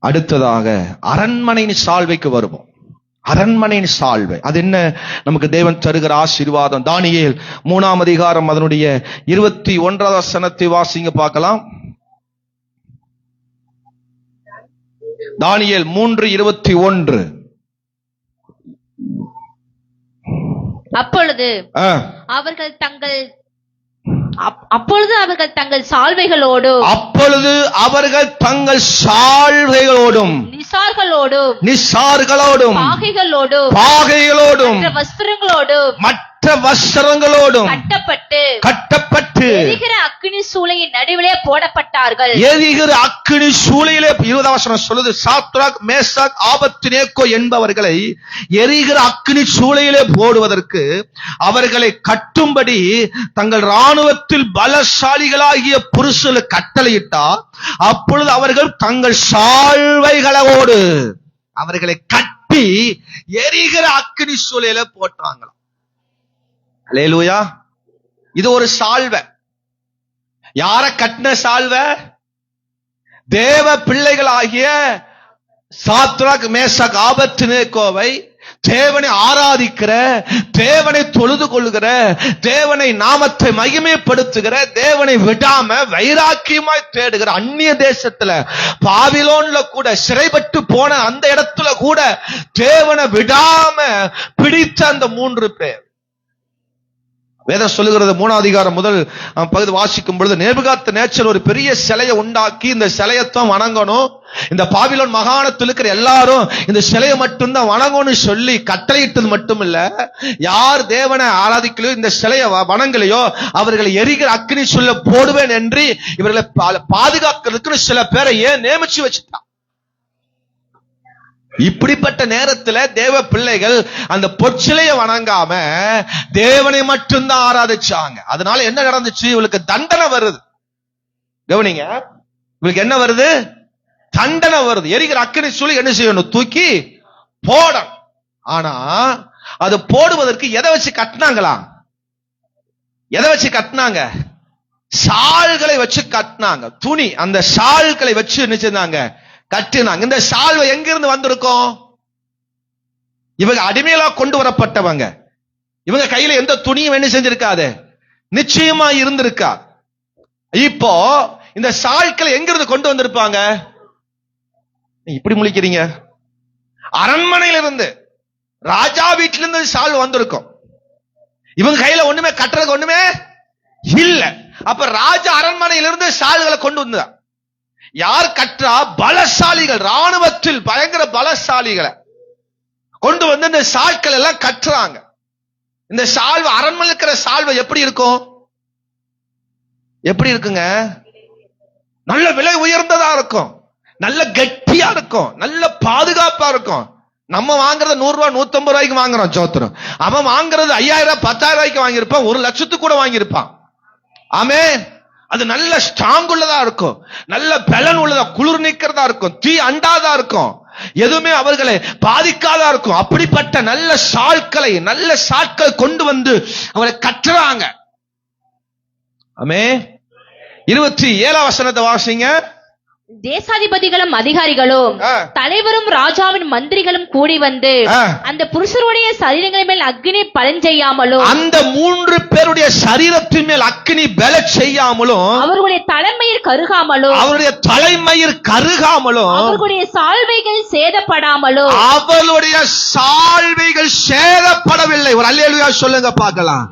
அடுத்ததாக அரண்மனையின் சால்வைக்கு வருவோம். அரண்மனையின் சால்வை அது என்ன? நமக்கு தேவன் தருகிற ஆசீர்வாதம். தானியேல் 3ஆம் அதிகாரம் அதனுடைய 21வது வசனத்தை வாசிங்க பார்க்கலாம். தானியேல் 3:21. அப்பொழுது அவர்கள் தங்கள் சால்வைகளோடும் நிசார்களோடும் பாகைகளோடும் மற்ற வஸ்திரங்களோடும் கட்டப்பட்டு எரிகிற அக்கினி சூளையின் நடுவிலே போடப்பட்டார்கள். எரிகிற அக்கினி சூளையிலே 20ஆம் வசனம் சொல்லுது, சாத்ராக் மேசாக் ஆபத்நேகோ என்பவர்களை எரிகிற அக்கினி சூளையிலே போடுவதற்கு அவர்களை கட்டும்படி தங்கள் இராணுவத்தில் பலசாலிகளாகிய புருஷர்களுக்கு கட்டளையிட்டார். அப்பொழுது அவர்கள் தங்கள் சால்வைகளோடு அவர்களை கட்டி எரிகிற அக்கினி சூளையில போட்டாங்களாம். அல்லேலூயா. இது ஒரு சால்வை. யார கட்டின சால்வை? தேவ பிள்ளைகளாகிய சாத்ராக் மேசாக் ஆபத்நேகோவை தேவனை ஆராதிக்கிற, தேவனை தொழுது கொள்ளுகிற, தேவனை நாமத்தை மகிமைப்படுத்துகிற, தேவனை விடாம வைராக்கியமாய் தேடுகிற அந்நிய தேசத்துல பாபிலோன்ல கூட சிறைப்பட்டு போன அந்த இடத்துல கூட தேவனை விடாம பிடித்த அந்த 3 பேர். வேதம் சொல்லுகிறது 3ஆம் அதிகாரம் முதல் பகுதி வாசிக்கும் பொழுது, நேபுகாத்நேச்சர் ஒரு பெரிய சிலையை உண்டாக்கி இந்த சிலையத்தான் வணங்கணும், இந்த பாபிலோன் மாகாணத்தில் இருக்கிற எல்லாரும் இந்த சிலையை மட்டும்தான் வணங்கணும்னு சொல்லி கட்டளையிட்டது மட்டும் இல்ல, யார் தேவனை ஆராதிக்கலையோ இந்த சிலையை வணங்கலையோ அவர்களை எரிகிற அக்கினி சொல்ல போடுவேன் என்று இவர்களை பாதுகாக்கிறதுக்கு சில பேரை ஏன் நியமிச்சு வச்சுட்டான். இப்படிப்பட்ட நேரத்துல தேவ பிள்ளைகள் அந்த பொற்சிலையை வணங்காம தேவனை மட்டும்தான் ஆராதிச்சாங்க. அதனால என்ன நடந்துச்சு? இவளுக்கு தண்டனை வருது. கவனிங்க, இவளுக்கு என்ன வருது? தண்டனை வருது. எரிகிற அக்கினி சொல்லி என்ன செய்யணும்? தூக்கி போடணும். ஆனா அது போடுவதற்கு எதை வச்சு கட்டினாங்களா? எதை வச்சு கட்டினாங்க? ஷால்களை வச்சு கட்டினாங்க. துணி, அந்த ஷால்களை வச்சு என்ன செஞ்சாங்க? கட்டினாங்க. இந்த ஷால்வை எங்கிருந்து வந்திருக்கும்? இவங்க அடிமையிலா கொண்டு வரப்பட்டவங்க. இவங்க கையில எந்த துணியும் என்ன செஞ்சிருக்காது, நிச்சயமா இருந்திருக்கா. இப்போ இந்த ஷால்களை எங்கிருந்து கொண்டு வந்திருப்பாங்க? இப்படி முழிக்கிறீங்க. அரண்மனையிலிருந்து, ராஜா வீட்டிலிருந்து ஷால் வந்திருக்கும். இவங்க கையில ஒண்ணுமே கட்டுறதுக்கு ஒண்ணுமே இல்ல. அப்ப ராஜா அரண்மனையிலிருந்து ஷால்களை கொண்டு வந்தா யார் கற்றா? பலசாலிகள், ராணுவத்தில் பயங்கர பலசாலிகளை கொண்டு வந்து இந்த ஷால்கள் எல்லாம் கட்டுறாங்க. இந்த சால்வை, அரண்மனை இருக்கிற சால்வை எப்படி இருக்கும்? எப்படி இருக்குங்க? நல்ல விலை உயர்ந்ததா இருக்கும், நல்ல கெட்டியா இருக்கும், நல்ல பாதுகாப்பா இருக்கும். நம்ம வாங்குறது 100 ரூபாய் 150 ரூபாய்க்கு வாங்குறோம் சோத்திரம். அவன் வாங்குறது 5000 10,000 ரூபாய்க்கு வாங்கியிருப்பான், 1 லட்சத்துக்கு கூட வாங்கியிருப்பான். ஆமென். அது நல்ல ஸ்ட்ராங் உள்ளதா இருக்கும், நல்ல பலன் உள்ளதா, குளிர் நீக்கிறதா இருக்கும், தீ அண்டாதா இருக்கும், எதுவுமே அவர்களை பாதிக்காதா இருக்கும். அப்படிப்பட்ட நல்ல ஷால்களை, நல்ல ஷால்கள் கொண்டு வந்து அவரை கட்டுறாங்க. ஆமென். 27ஆம் வசனத்தை வாசிங்க. தேசாதிபதிகளும் அதிகாரிகளும் தலைவரும் ராஜாவின் மந்திரிகளும் கூடி வந்து அந்த புருஷருடைய சரீரங்களின் மேல் அக்னி பலஞ்செய்யாமலும், அந்த 3 பேருடைய சரீரத்தின் மேல் அக்னி பல செய்யாமலும், அவர்களுடைய தலைமயிர் கருகாமலும், அவருடைய தலைமயிர் கருகாமலும், அவர்களுடைய சால்வைகள் சேதப்படாமலும், அவளுடைய சால்வைகள் சேதப்படவில்லை. ஒரு அல்லேலூயா சொல்லுங்க பார்க்கலாம்.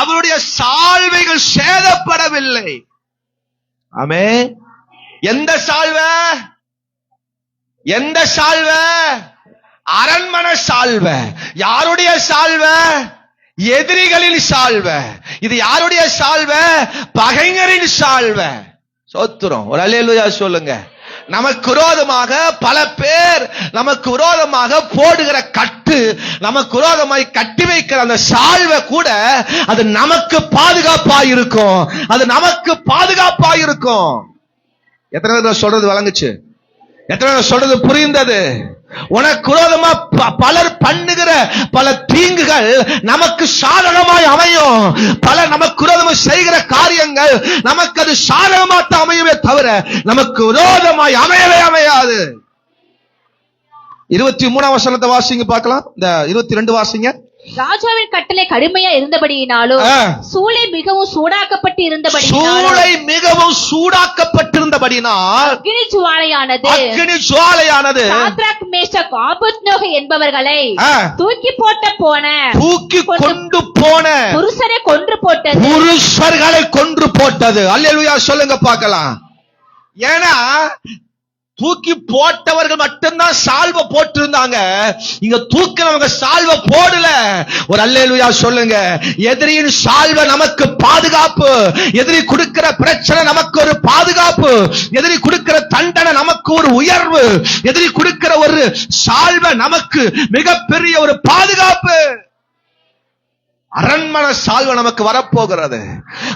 அவருடைய சால்வைகள் சேதப்படவில்லை. ஆமென். எந்த சால்வை? எந்த சால்வை? அரண்மனை சால்வை. யாருடைய சால்வை? எதிரிகளின் சால்வை. இது யாருடைய சால்வை? பகைஞரின் சால்வை. சோத்திரம். ஒரு அல்லேலூயா சொல்லுங்க. நமக்கு விரோதமாக பல பேர் நமக்கு விரோதமாக போடுகிற கட்டு, நமக்கு விரோதமாய் கட்டி வைக்கிற அந்த சால்வை கூட அது நமக்கு பாதுகாப்பா இருக்கும். அது நமக்கு பாதுகாப்பா இருக்கும். எத்தனை பேர் சொல்றது வழங்குச்சு? எத்தனை பேர் சொல்றது புரிந்தது? உனக்கு விரோதமா பலர் பண்ணுகிற பல தீங்குகள் நமக்கு சாதகமாய் அமையும். பல நமக்கு விரோதமாய் செய்கிற காரியங்கள் நமக்கு அது சாதகமாத்தான் அமையவே தவிர நமக்கு விரோதமாய் அமையவே அமையாது. 23ஆம் வசனத்தை வாசிங்க பார்க்கலாம். இந்த 22 வாசிங்க. ராஜாவின் கட்டளை கடுமையா இருந்தபடியினாலும், சூளை மிகவும் சூடாக்கப்பட்டு இருந்தபடியினால், அக்கினி ஜுவாலையானது சாத்ராக், மேஷக், ஆபேத்நேகோ என்பவர்களை தூக்கி கொண்டு போன புருஷரை கொன்று போட்டது. அல்லேலூயா சொல்லுங்க பார்க்கலாம். ஏன்னா தூக்கி போட்டவர்கள் மட்டும்தான் சால்வை போட்டிருந்தாங்க, இங்க தூக்கினவங்க சால்வை போடல. ஒரு அல்லேலூயா சொல்லுங்க. எதிரியின் சால்வை நமக்கு பாதுகாப்பு, எதிரி கொடுக்கிற பிரச்சனை நமக்கு ஒரு பாதுகாப்பு, எதிரி கொடுக்கிற தண்டனை நமக்கு ஒரு உயர்வு, எதிரி கொடுக்கிற ஒரு சால்வை நமக்கு மிகப்பெரிய ஒரு பாதுகாப்பு. அரண்மனை சால்வை நமக்கு வரப்போகிறது.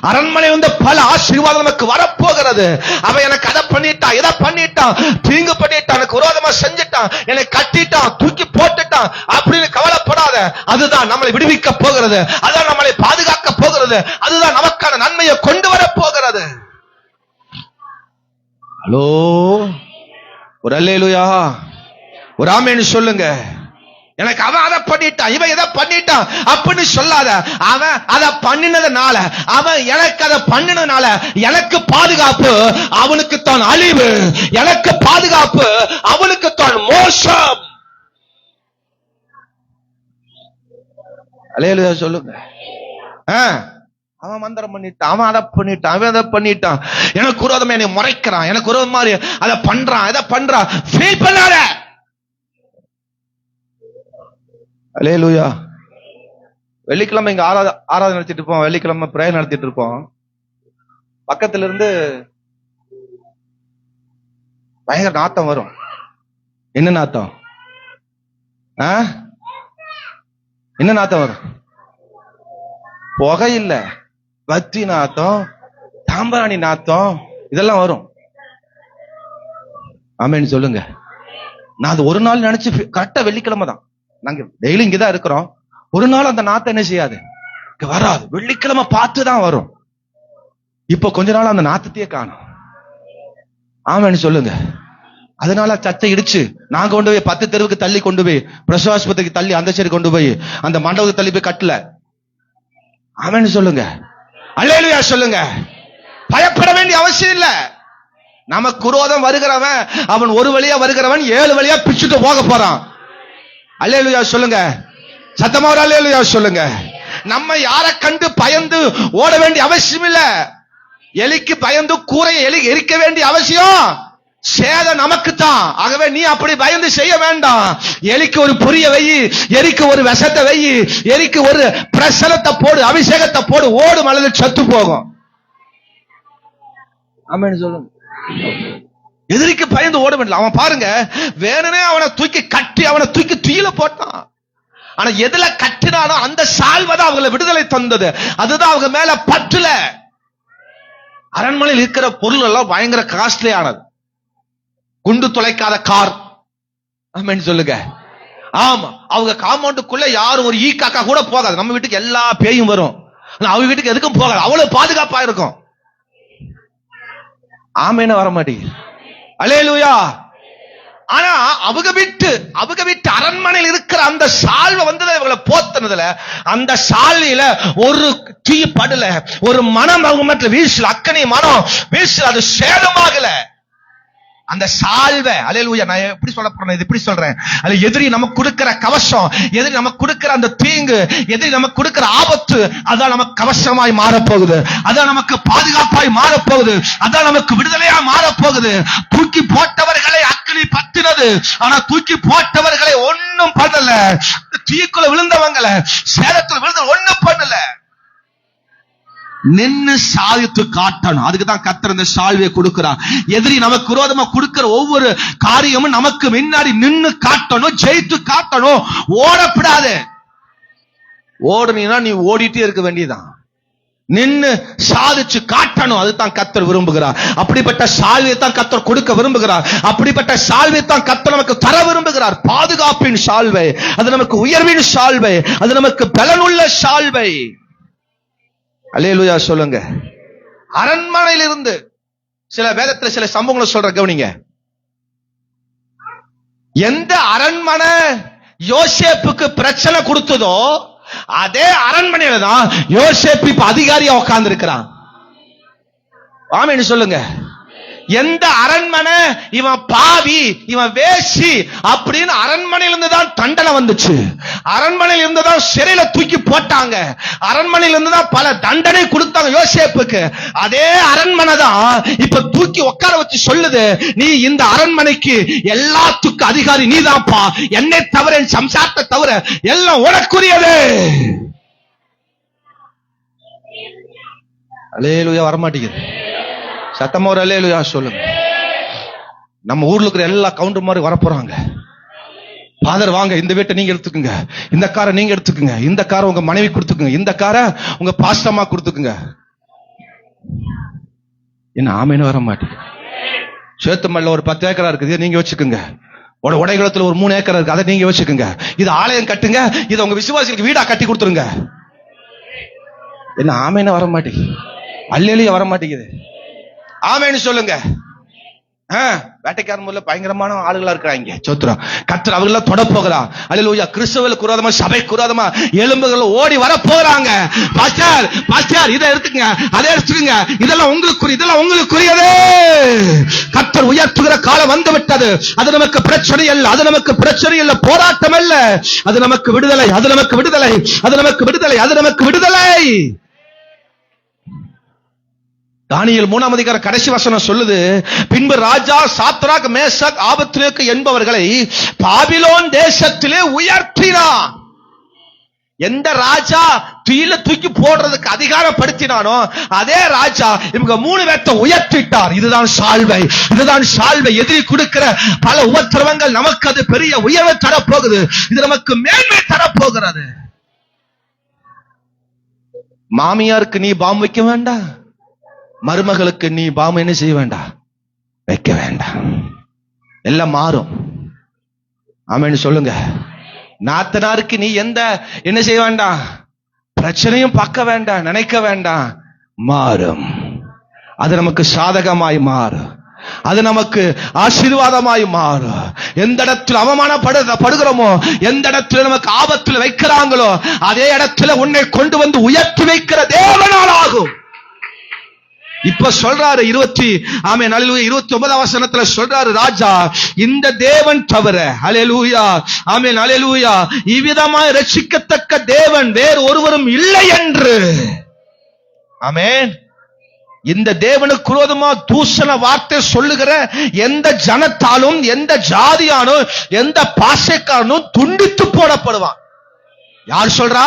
அரண்மனை வந்து பல ஆசீர்வாதம் நமக்கு வரப்போகிறது. அவன் எனக்கு அதை பண்ணிட்டான், இதை பண்ணிட்டான், தீங்கு பண்ணிட்டான், எனக்கு விரோதமா செஞ்சுட்டான், என்னை கட்டிட்டான், தூக்கி போட்டுட்டான் அப்படின்னு கவலைப்படாத. அதுதான் நம்மளை விடுவிக்க போகிறது, அதுதான் நம்மளை பாதுகாக்க போகிறது, அதுதான் நமக்கான நன்மையை கொண்டு வர போகிறது. ஹலோ, ஒரு அல்லேலூயா, ஒரு ஆமென் சொல்லுங்க. எனக்கு அவன் அதை பண்ணிட்டான், இவன் எதை பண்ணிட்டான் அப்படின்னு சொல்லாத. அவன் அதை பண்ணினதுனால, அவன் எனக்கு அதை பண்ணினதுனால எனக்கு பாதுகாப்பு, அவனுக்கு தான் அழிவு. எனக்கு பாதுகாப்பு, அவனுக்கு தான் மோசம். அல்லேலூயா சொல்லுங்க. அவன் மந்திரம் பண்ணிட்டான், அவன் அதை பண்ணிட்டான், அவன் அதை பண்ணிட்டான், எனக்கு விரோதமா என்னை முறைக்கிறான், எனக்கு விரோதம் மாதிரி அதை பண்றான், இதை பண்றான். ஃபீல் பண்ணாத. அல்லேலூயா. வெள்ளிக்கிழமை இங்க ஆராதனை நடத்திட்டு இருப்போம், வெள்ளிக்கிழமை பிரேயர் நடத்திட்டு இருப்போம். பக்கத்துல இருந்து பயங்கர நாத்தம் வரும். என்ன நாத்தம்? என்ன நாத்தம் வரும்? புகை இல்ல, பத்தி நாத்தம், தாம்பராணி நாத்தம், இதெல்லாம் வரும். ஆமென் சொல்லுங்க. நான் அது ஒரு நாள் நினைச்சு, கரெக்டா வெள்ளிக்கிழமை தான், நாங்க டெய்லி இங்கதான் இருக்கிறோம். ஒரு நாள் அந்த நாத்தம் என்ன செய்யாது, வராது. வெள்ளிக்கிழமை பார்த்து தான் வரும். இப்ப கொஞ்ச நாள் அந்த நாத்தத்தையே காணும். ஆமென் சொல்லுங்க. அதனால சத்தை இடிச்சு நாங்க கொண்டு போய் 10 தெருவுக்கு தள்ளி கொண்டு போய் பிரசவாஸ்பத்திரிக்கு தள்ளி அந்த சைடு கொண்டு போய் அந்த மண்டபத்தை தள்ளி போய் கட்டல. ஆமென் சொல்லுங்க. அல்லேலூயா சொல்லுங்க. பயப்பட வேண்டிய அவசியம் இல்ல. நமக்கு விரோதம் வருகிறவன், அவன் ஒரு வழியா வருகிறவன் 7 வழியா பிச்சுட்டு போக போறான். அல்லேலூயா சொல்லுங்க. சத்தமா ஒரு அல்லேலூயா சொல்லுங்க. நம்ம யாரை கண்டு பயந்து ஓட வேண்டிய அவசியம் இல்ல. எலிக்கு பயந்து கூரையை எரிக்க வேண்டிய அவசியம் சேதம் நமக்கு தான். ஆகவே நீ அப்படி பயந்து செய்ய வேண்டாம். எலிக்கு ஒரு புரிய வை, எரிக்கு ஒரு விஷத்தை வை, எரிக்கு ஒரு பிரசனத்தை போடு, அபிஷேகத்தை போடு, ஓடும் அல்லது சத்து போகும். ஆமென் சொல்லுங்க. எதிரிக்கு பயந்து ஓட வேண்டாம். அவன் பாருங்க, வேணுனே அவனை தூக்கி கட்டி அவனை தூக்கி தீயில போட்டான். ஆனா எதுல கட்டினானோ அந்த சால்வதான் அவங்களை விடுதலை தந்தது. அதுதான் அவங்க மேல பற்றுல. அரண்மனையில் இருக்கிற பொருள் எல்லாம் பயங்கர காஸ்ட்லி ஆனது. குண்டு துளைக்காத கார். ஆமென் சொல்லுங்க. ஆமா, அவங்க காம்பவுண்டுக்குள்ள யாரும் ஒரு ஈ காக்கா கூட போகாது. நம்ம வீட்டுக்கு எல்லா பேயும் வரும், அவங்க வீட்டுக்கு எதுக்கும் போகாது. அவ்வளவு பாதுகாப்பா இருக்கும். ஆமென் வர மாட்டேங்குது. அல்லேலூயா. ஆனா அவங்க விட்டு அரண்மனையில் இருக்கிற அந்த சால்வை வந்தது இவங்களை போத்துனதுல, அந்த சால்வையில ஒரு தீ படல, ஒரு மனம் அவங்க மட்டும் வீசல, அக்கனி மனம் வீசல, அது சேதமாகல. அந்த சால்வை. அல்லேலூயா. நான் எப்படி சொல்ல போறேன், இது இப்படி சொல்றேன். அது எதிரி நமக்கு கொடுக்கிற கவசம், எதிரி நமக்கு கொடுக்கிற அந்த தீங்கு, எதிரி நமக்கு கொடுக்கிற ஆபத்து, அதான் நமக்கு கவசமாய் மாறப்போகுது, அதான் நமக்கு பாதுகாப்பாய் மாறப்போகுது, அதான் நமக்கு விடுதலையா மாறப்போகுது. தூக்கி போட்டவர்களை அக்கினி பத்தினது, ஆனா தூக்கி போட்டவர்களை ஒன்னும் பண்ணல. தீக்குள்ள விழுந்தவங்களை, சேதத்துல விழுந்த ஒன்னும் பண்ணல. நின்னு சாதித்து காட்டணும். அதுக்கு தான் கர்த்தர் இந்த சால்வையை கொடுக்கிறார். எதிரி நமக்கு விரோதமா கொடுக்கிற ஒவ்வொரு காரியமும் நமக்கு முன்னாடி நின்னு காட்டணும், ஜெயித்து காட்டணும். ஓடப்படாது. ஓடுனீனா நீ ஓடிட்டே இருக்க வேண்டியதான். நின்னு சாதிச்சு காட்டணும். அதுதான் கர்த்தர் விரும்புகிறார். அப்படிப்பட்ட சால்வையை தான் கர்த்தர் கொடுக்க விரும்புகிறார். அப்படிப்பட்ட சால்வையை தான் கர்த்தர் நமக்கு தர விரும்புகிறார். பாதுகாப்பின் சால்வை, அது நமக்கு உயர்வின் சால்வை, அது நமக்கு பலனுள்ள சால்வை. அல்லேலூயா சொல்லுங்க. அரண்மனையில் இருந்து சில வேதத்துல சில சம்பவங்களை சொல்ற கவனிங்க. எந்த அரண்மனை யோசேப்புக்கு பிரச்சனை கொடுத்ததோ அதே அரண்மனையில தான் யோசேப்பு இப்ப அதிகாரியா உட்கார்ந்து இருக்கிறான். ஆமென் சொல்லுங்க. எந்த அரண்மனை இவன் பாவி, இவன் வேசி அப்படின்னு அரண்மனையில இருந்து தான் தண்டனை வந்துச்சு. அரண்மனையில இருந்து தான் சிறையில தூக்கி போட்டாங்க. அரண்மனையில இருந்து தான் பல தண்டனை கொடுத்தாங்க யோசேப்புக்கு. அதே அரண்மனை தான் இப்ப தூக்கி உட்கார வச்சு சொல்லுது, நீ இந்த அரண்மனைக்கு எல்லாத்துக்கும் அதிகாரி நீதான்ப்பா, என்னை தவிர என் சம்சாரத்தை தவிர எல்லாம் உனக்குரியது. அல்லேலூயா வரமாட்டேங்குது. சத்தமா ஒரு அல்லேலூயா சொல்லுங்க. நம்ம ஊர்ல இருக்கிற எல்லா கவுண்டர் மாதிரி வரப்போறாங்க. ஃபாதர் வாங்க, இந்த வீட்டை நீங்க எடுத்துக்குங்க, இந்த காரை நீங்க எடுத்துக்குங்க, இந்த காரை உங்க மனைவி கொடுத்துக்குங்க, இந்த காரை உங்க பாஸ்டமா கொடுத்துக்குங்க. என்ன ஆமேன்னு வர மாட்டேங்குது. சேத்துமல்ல ஒரு 10 ஏக்கரா இருக்குது, நீங்க வச்சுக்குங்க. உடைகுளத்துல ஒரு 3 ஏக்கரா இருக்கு, அதை நீங்க வச்சுக்குங்க. இது ஆலயம் கட்டுங்க, இது உங்க விசுவாசிகளுக்கு வீடா கட்டி கொடுத்துருங்க. என்ன ஆமேன்னு வர மாட்டேங்குது. அல்லேலூயா வர மாட்டேங்குது. ஆமென் சொல்லுங்க. வேட்டைக்காரன் முதல்ல பயங்கரமான ஆளுகளா இருக்கிறாங்க. சோத்திரம். கர்த்தர் அவங்கள தொட போகிறார். அல்லேலூயா. கிறிஸ்துவுக்கு விரோதமா, சபைக்கு விரோதமா எலும்புகள் ஓடி வர போறாங்க. பாஸ்டர் பாஸ்டர் இதை எடுத்துங்க, அதை எடுத்துங்க, இதெல்லாம் உங்களுக்கு, இதெல்லாம் உங்களுக்குரியது. கர்த்தர் உயர்த்துகிற காலம் வந்து விட்டது. அது நமக்கு பிரச்சனை அல்ல, அது நமக்கு பிரச்சனை இல்ல, போராட்டம் அல்ல, அது நமக்கு விடுதலை, அது நமக்கு விடுதலை, அது நமக்கு விடுதலை, அது நமக்கு விடுதலை. தானியேல் 3ஆம் அதிகாரம் கடைசி வசனம் சொல்லுது, பின்பு ராஜா சாத்ராக் மேஷாக் ஆபத்நேகோ என்பவர்களை பாபிலோன் தேசத்திலே உயர்த்தினான். எந்த ராஜா தீயில தூக்கி போடுறதுக்கு அதிகாரப்படுத்தினானோ அதே ராஜா இவங்க 3 பேர்த்த உயர்த்திட்டார். இதுதான் சால்வை, இதுதான் சால்வை. எதிரி கொடுக்கிற பல உபத்திரவங்கள் நமக்கு அது பெரிய உயர்வை தரப்போகுது. இது நமக்கு மேன்மை தரப்போகிறது. மாமியாருக்கு நீ பாம் வைக்க வேண்டாம், மருமகளுக்கு நீ பாம் என்ன செய்ய வேண்டாம், வைக்க வேண்டாம். எல்லாம் மாறும். ஆமென் சொல்லுங்க. நாத்தனாருக்கு நீ என்ன செய்ய வேண்டாம், பிரச்சனையும் பார்க்க வேண்டாம், நினைக்க வேண்டாம், மாறும். அது நமக்கு சாதகமாய் மாறும், அது நமக்கு ஆசீர்வாதமாய் மாறும். எந்த இடத்துல அவமானப்படுகிறோமோ, எந்த இடத்துல நமக்கு ஆபத்தில் வைக்கிறாங்களோ அதே இடத்துல உன்னை கொண்டு வந்து உயர்த்தி வைக்கிற தேவனால் ஆகும். இப்ப சொல்றாரு 29ஆம் வசனத்துல சொல்றாரு, ராஜா இந்த தேவன் தவிர, அல்லேலூயா ஆமென் அல்லேலூயா, இவ்விதமாய் ரட்சிக்கத்தக்க தேவன் வேறு ஒருவரும் இல்லை என்று. ஆமென். இந்த தேவனுக்கு விரோதமா தூஷண வார்த்தை சொல்லுகிற எந்த ஜனத்தாலும், எந்த ஜாதியானும், எந்த பாஷைக்காரனும் துண்டித்து போடப்படுவான். யார் சொல்றா,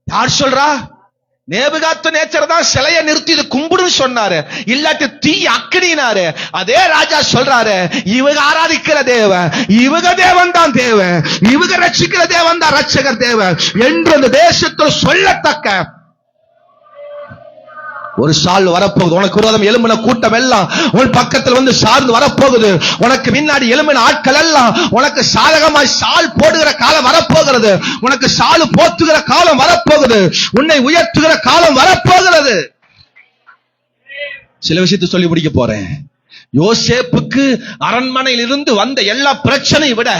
யார் சொல்றா? நேபுகாத்நேச்சர் தான் சிலையை நிறுத்தி இது கும்பிடுன்னு சொன்னாரு, இல்லாட்டி தீ அக்கினினாரு. அதே ராஜா சொல்றாரு, இவங்க ஆராதிக்கிற தேவன், இவங்க தேவன் தான் தேவன், இவங்க ரட்சிக்கிற தேவன் தான் ரட்சகர் தேவன் என்று அந்த தேசத்தில் சொல்லத்தக்க ஒரு சால் வரப்போகுது. உனக்கு விரோதம் எழும்பின கூட்டம் எல்லாம் உன் பக்கத்தில் வந்து சார்ந்து வரப்போகுது. உனக்கு முன்னாடி எழும்பின ஆட்கள் எல்லாம் உனக்கு சாதகமாய் சால் போடுகிற காலம் வரப்போகிறது. உனக்கு சால் போத்துகிற காலம் வரப்போகுது. உன்னை உயர்த்துகிற காலம் வரப்போகிறது. சில விஷயத்தை சொல்லி முடிக்க போறேன். யோசேப்புக்கு அரண்மனையில் இருந்து வந்த எல்லா பிரச்சனையை விட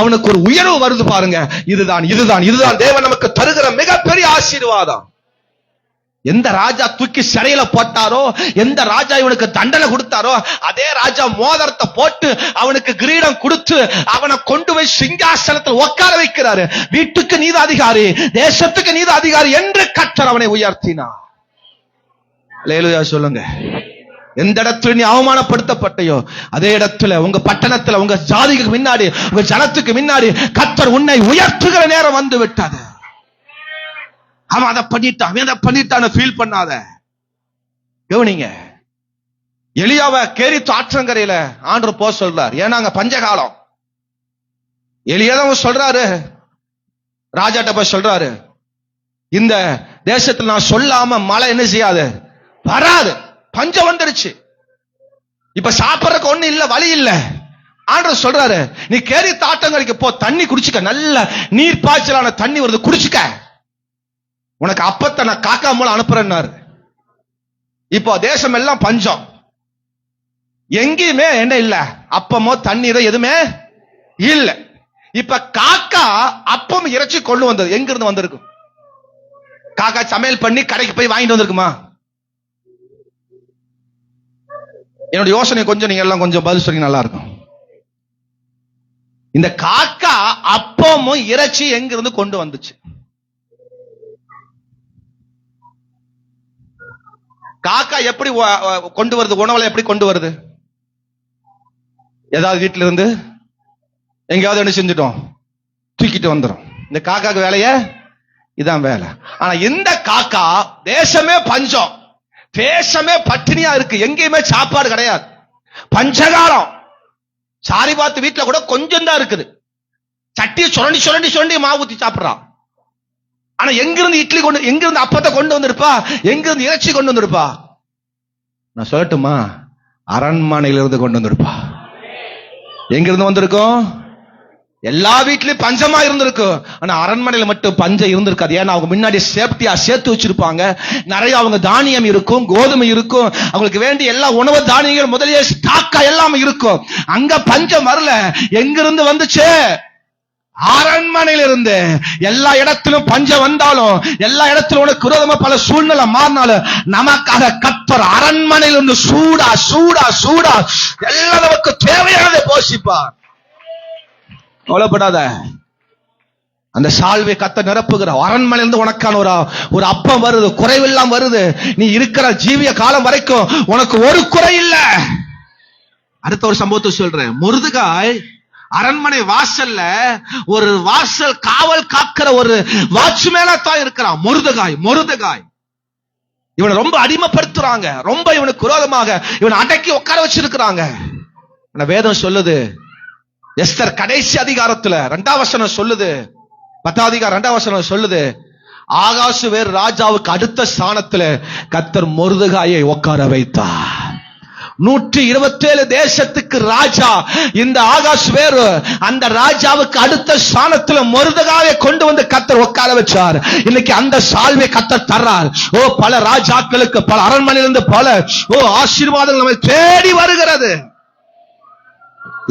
அவனுக்கு ஒரு உயர்வு வருது பாருங்க. இதுதான் இதுதான் இதுதான் தேவன் நமக்கு தருகிற மிகப்பெரிய ஆசீர்வாதம். எந்த ராஜா தூக்கி சிறையில போட்டாரோ, எந்த ராஜா இவனுக்கு தண்டனை கொடுத்தாரோ அதே ராஜா மோதிரத்தை போட்டு அவனுக்கு கிரீடம் கொடுத்து அவனை கொண்டு போய் சிங்காசனத்தில் உட்கார வைக்கிறாரு. வீட்டுக்கு நீத அதிகாரி, தேசத்துக்கு நீத அதிகாரி என்று கர்த்தர் அவனை உயர்த்தினார். அல்லேலூயா சொல்லுங்க. எந்த இடத்துல நீ அவமானப்படுத்தப்பட்டையோ அதே இடத்துல, உங்க பட்டணத்துல, உங்க ஜாதிக்கு முன்னாடி, உங்க ஜனத்துக்கு முன்னாடி கர்த்தர் உன்னை உயர்த்துகிற நேரம் வந்து விட்டது. அவன் அதை பண்ணிட்டான், அவன் அதை பண்ணிட்டான்னு ஃபீல் பண்ணாத. கவனிங்க. எலியாவை கேரித்து ஆற்றங்கரையில ஆண்டவர் போக சொல்றார். ஏன்னா அங்க பஞ்சகாலம். எலியாதான் சொல்றாரு, ராஜாட்ட போய் சொல்றாரு, இந்த தேசத்துல நான் சொல்லாம மழை என்ன செய்யாது, வராது, பஞ்சம் வந்துருச்சு, இப்ப சாப்பிடறதுக்கு ஒண்ணு இல்ல, வழி இல்ல. ஆண்டவர் சொல்றாரு, நீ கேரித்து ஆற்றங்கரைக்கு போ, தண்ணி குடிச்சுக்க, நல்ல நீர் பாய்ச்சலான தண்ணி வருது, குடிச்சுக்க, உனக்கு அப்பத்தை நான் காக்கா மூலம் அனுப்புறேன்னாரு. இப்போ தேசம் எல்லாம் பஞ்சம், எங்கேயுமே என்ன இல்ல, அப்பமோ தண்ணீரோ எதுவுமே இல்ல. இப்ப காக்கா அப்பம் இறைச்சி கொண்டு வந்தது எங்க இருந்து வந்திருக்கும்? காக்கா சமையல் பண்ணி கடைக்கு போய் வாங்கிட்டு வந்திருக்குமா? என்னோட யோசனை கொஞ்சம் நீங்க எல்லாம் கொஞ்சம் பதில் சொல்லி நல்லா இருக்கும். இந்த காக்கா அப்பமும் இறைச்சி எங்க இருந்து கொண்டு வந்துச்சு? காக்கா எப்படி கொண்டு வருது? உணவுல எப்படி கொண்டு வருது? ஏதாவது வீட்டுல இருந்து எங்கேயாவது என்ன செஞ்சுட்டோம், தூக்கிட்டு வந்துடும். இந்த காக்காக்கு வேலைய இதான் வேலை. ஆனா இந்த காக்கா தேசமே பஞ்சம், தேசமே பட்டினியா இருக்கு, எங்கேயுமே சாப்பாடு கிடையாது, பஞ்சகாலம். சாரி பார்த்து வீட்டுல கூட கொஞ்சம் தான் இருக்குது, சட்டியை சுரண்டி சுரண்டி சுரண்டி மாவு ஊத்தி சாப்பிடுறான். ஆனா எங்கிருந்து இட்லி கொண்டு, எங்கிருந்து அப்பத்தை கொண்டு வந்திருப்பா, எங்கிருந்து இறைச்சி கொண்டு வந்திருப்பா? நான் சொல்லட்டுமா? அரண்மனையிலிருந்து கொண்டு வந்திருப்பா. எங்கிருந்து வந்திருக்கோம்? எல்லா வீட்லயும் பஞ்சமா இருந்திருக்கும், ஆனா அரண்மனையில மட்டும் பஞ்சம் இருந்திருக்காது. ஏன்னா அவங்க முன்னாடி சேஃப்டியா சேர்த்து வச்சிருப்பாங்க. நிறைய அவங்க தானியம் இருக்கும், கோதுமை இருக்கும், அவங்களுக்கு வேண்டிய எல்லா உணவு தானியங்கள் முதலியே ஸ்டாக்கா எல்லாம் இருக்கும். அங்க பஞ்சம் வரல. எங்கிருந்து வந்துச்சு? அரண்மனையில இருந்து. எல்லா இடத்திலும் பஞ்சம் வந்தாலும், எல்லா இடத்திலும் உனக்கு விரோதமா பல சூழ்நிலை மாறினாலும், நமக்காக கர்த்தர் அரண்மனையில இருந்து சூடா சூடா சூடா எல்லாம் நமக்கு தேவையானதை போஷிப்பார். கவலைப்படாத. அந்த சால்வை கர்த்தர் நிரப்புகிற அரண்மனையில இருந்து உனக்கான ஒரு அப்பம் வருது, குறைவில்லாம் வருது. நீ இருக்கிற ஜீவிய காலம் வரைக்கும் உனக்கு ஒரு குறை இல்ல. அடுத்த ஒரு சம்பவத்தை சொல்றேன். மொர்தெகாய் அரண்மனை வாசல்ல ஒரு வாசல் காவல் காக்கிற ஒரு வாட்ச்மேனா தான் இருக்கிறான். மொர்தெகாய் இவனை ரொம்ப அடிமைப்படுத்துறாங்க, ரொம்ப இவனுக்கு விரோதமாக இவனை அடக்கி உட்கார வச்சிருக்கிறாங்க. வேதம் சொல்லுது, எஸ்தர் கடைசி அதிகாரத்துல 2ஆம் வசனம் சொல்லுது, 10ஆம் அதிகாரம் 2ஆம் வசனம் சொல்லுது, ஆகாசுவேர் ராஜாவுக்கு அடுத்த ஸ்தானத்துல கர்த்தர் மொர்தெகாயை உட்கார வைத்தார். 127 தேசத்துக்கு ராஜா இந்த ஆகாசுவேரு. அந்த ராஜாவுக்கு அடுத்த ஸ்தானத்துல மொர்தெகாயை கொண்டு வந்து கர்த்தர் உட்கார வச்சார். இன்னைக்கு அந்த சால்வை கர்த்தர் தர்றார். பல ராஜாக்களுக்கு, பல அரண்மனையிலிருந்து பல ஆசீர்வாதங்கள் நம்மை தேடி வருகிறது.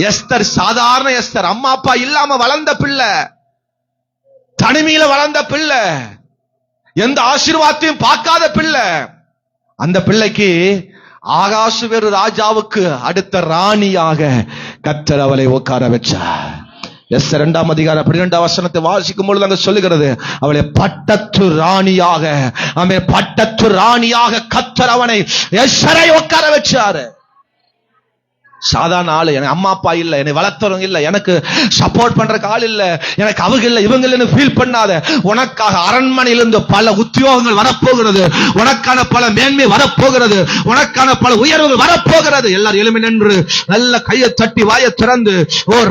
எஸ்தர் சாதாரண எஸ்தர், அம்மா அப்பா இல்லாம வளர்ந்த பிள்ளை, தனிமையில வளர்ந்த பிள்ளை, எந்த ஆசீர்வாதத்தையும் பார்க்காத பிள்ளை. அந்த பிள்ளைக்கு ஆகாசுவேரு ராஜாவுக்கு அடுத்த ராணியாக கர்த்தர் அவளை உட்கார வச்சார். எஸ்தர் 2ஆம் அதிகாரம் 12ஆம் வசனத்தை வாசிக்கும் பொழுது அங்க சொல்லுகிறது, அவளை பட்டத்து ராணியாக, பட்டத்து ராணியாக கர்த்தர் அவனை எஸ்தரை உட்கார வச்சாரு. சாதாரண ஆளு, எனக்கு அம்மா அப்பா இல்ல, என்னை வளர்த்தவங்க இல்ல, எனக்கு சப்போர்ட் பண்றதுக்கு ஆள் இல்ல, எனக்கு அவங்க இல்ல இவங்க இல்லன்னு ஃபீல் பண்ணாத. உனக்காக அரண்மனையிலிருந்து பல உத்தியோகங்கள் வரப்போகிறது, உனக்கான பல மேன்மை வரப்போகிறது, உனக்கான பல உயர்வுகள் வரப்போகிறது. எல்லாரும் எளிமை நின்று நல்ல கையை தட்டி வாயை திறந்து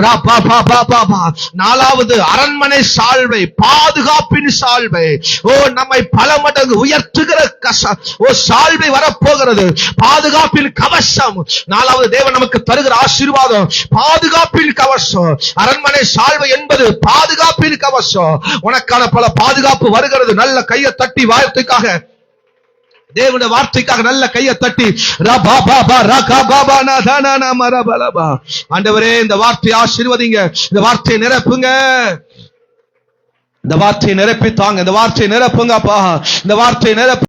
ரா பா பா பா பா பா. 4வது அரண்மனை சால்வை, பாதுகாப்பின் சால்வை. நம்மை பல மடங்கு உயர்த்துகிற சால்வை வரப்போகிறது, பாதுகாப்பின் கவசம். 4வது தேவன் நமக்கு தருகிற ஆசீர்வாதம் பாதுகாப்பின் கவசம். அரண்மனை சால்வை என்பது பாதுகாப்பின் கவசம். உனக்கான பல பாதுகாப்பு வருகிறது. நல்ல கையை தட்டி வார்த்தைக்காக, தேவனுடைய வார்த்தைக்காக நல்ல கையை தட்டி ஆண்டவரே இந்த வார்த்தையை ஆசீர்வதிங்க, இந்த வார்த்தையை நிரப்புங்க, இந்த வார்த்தையை நிரப்பித்தாங்க, இந்த வார்த்தையை நிரப்புங்கப்பா, இந்த வார்த்தையை நிரப்பு.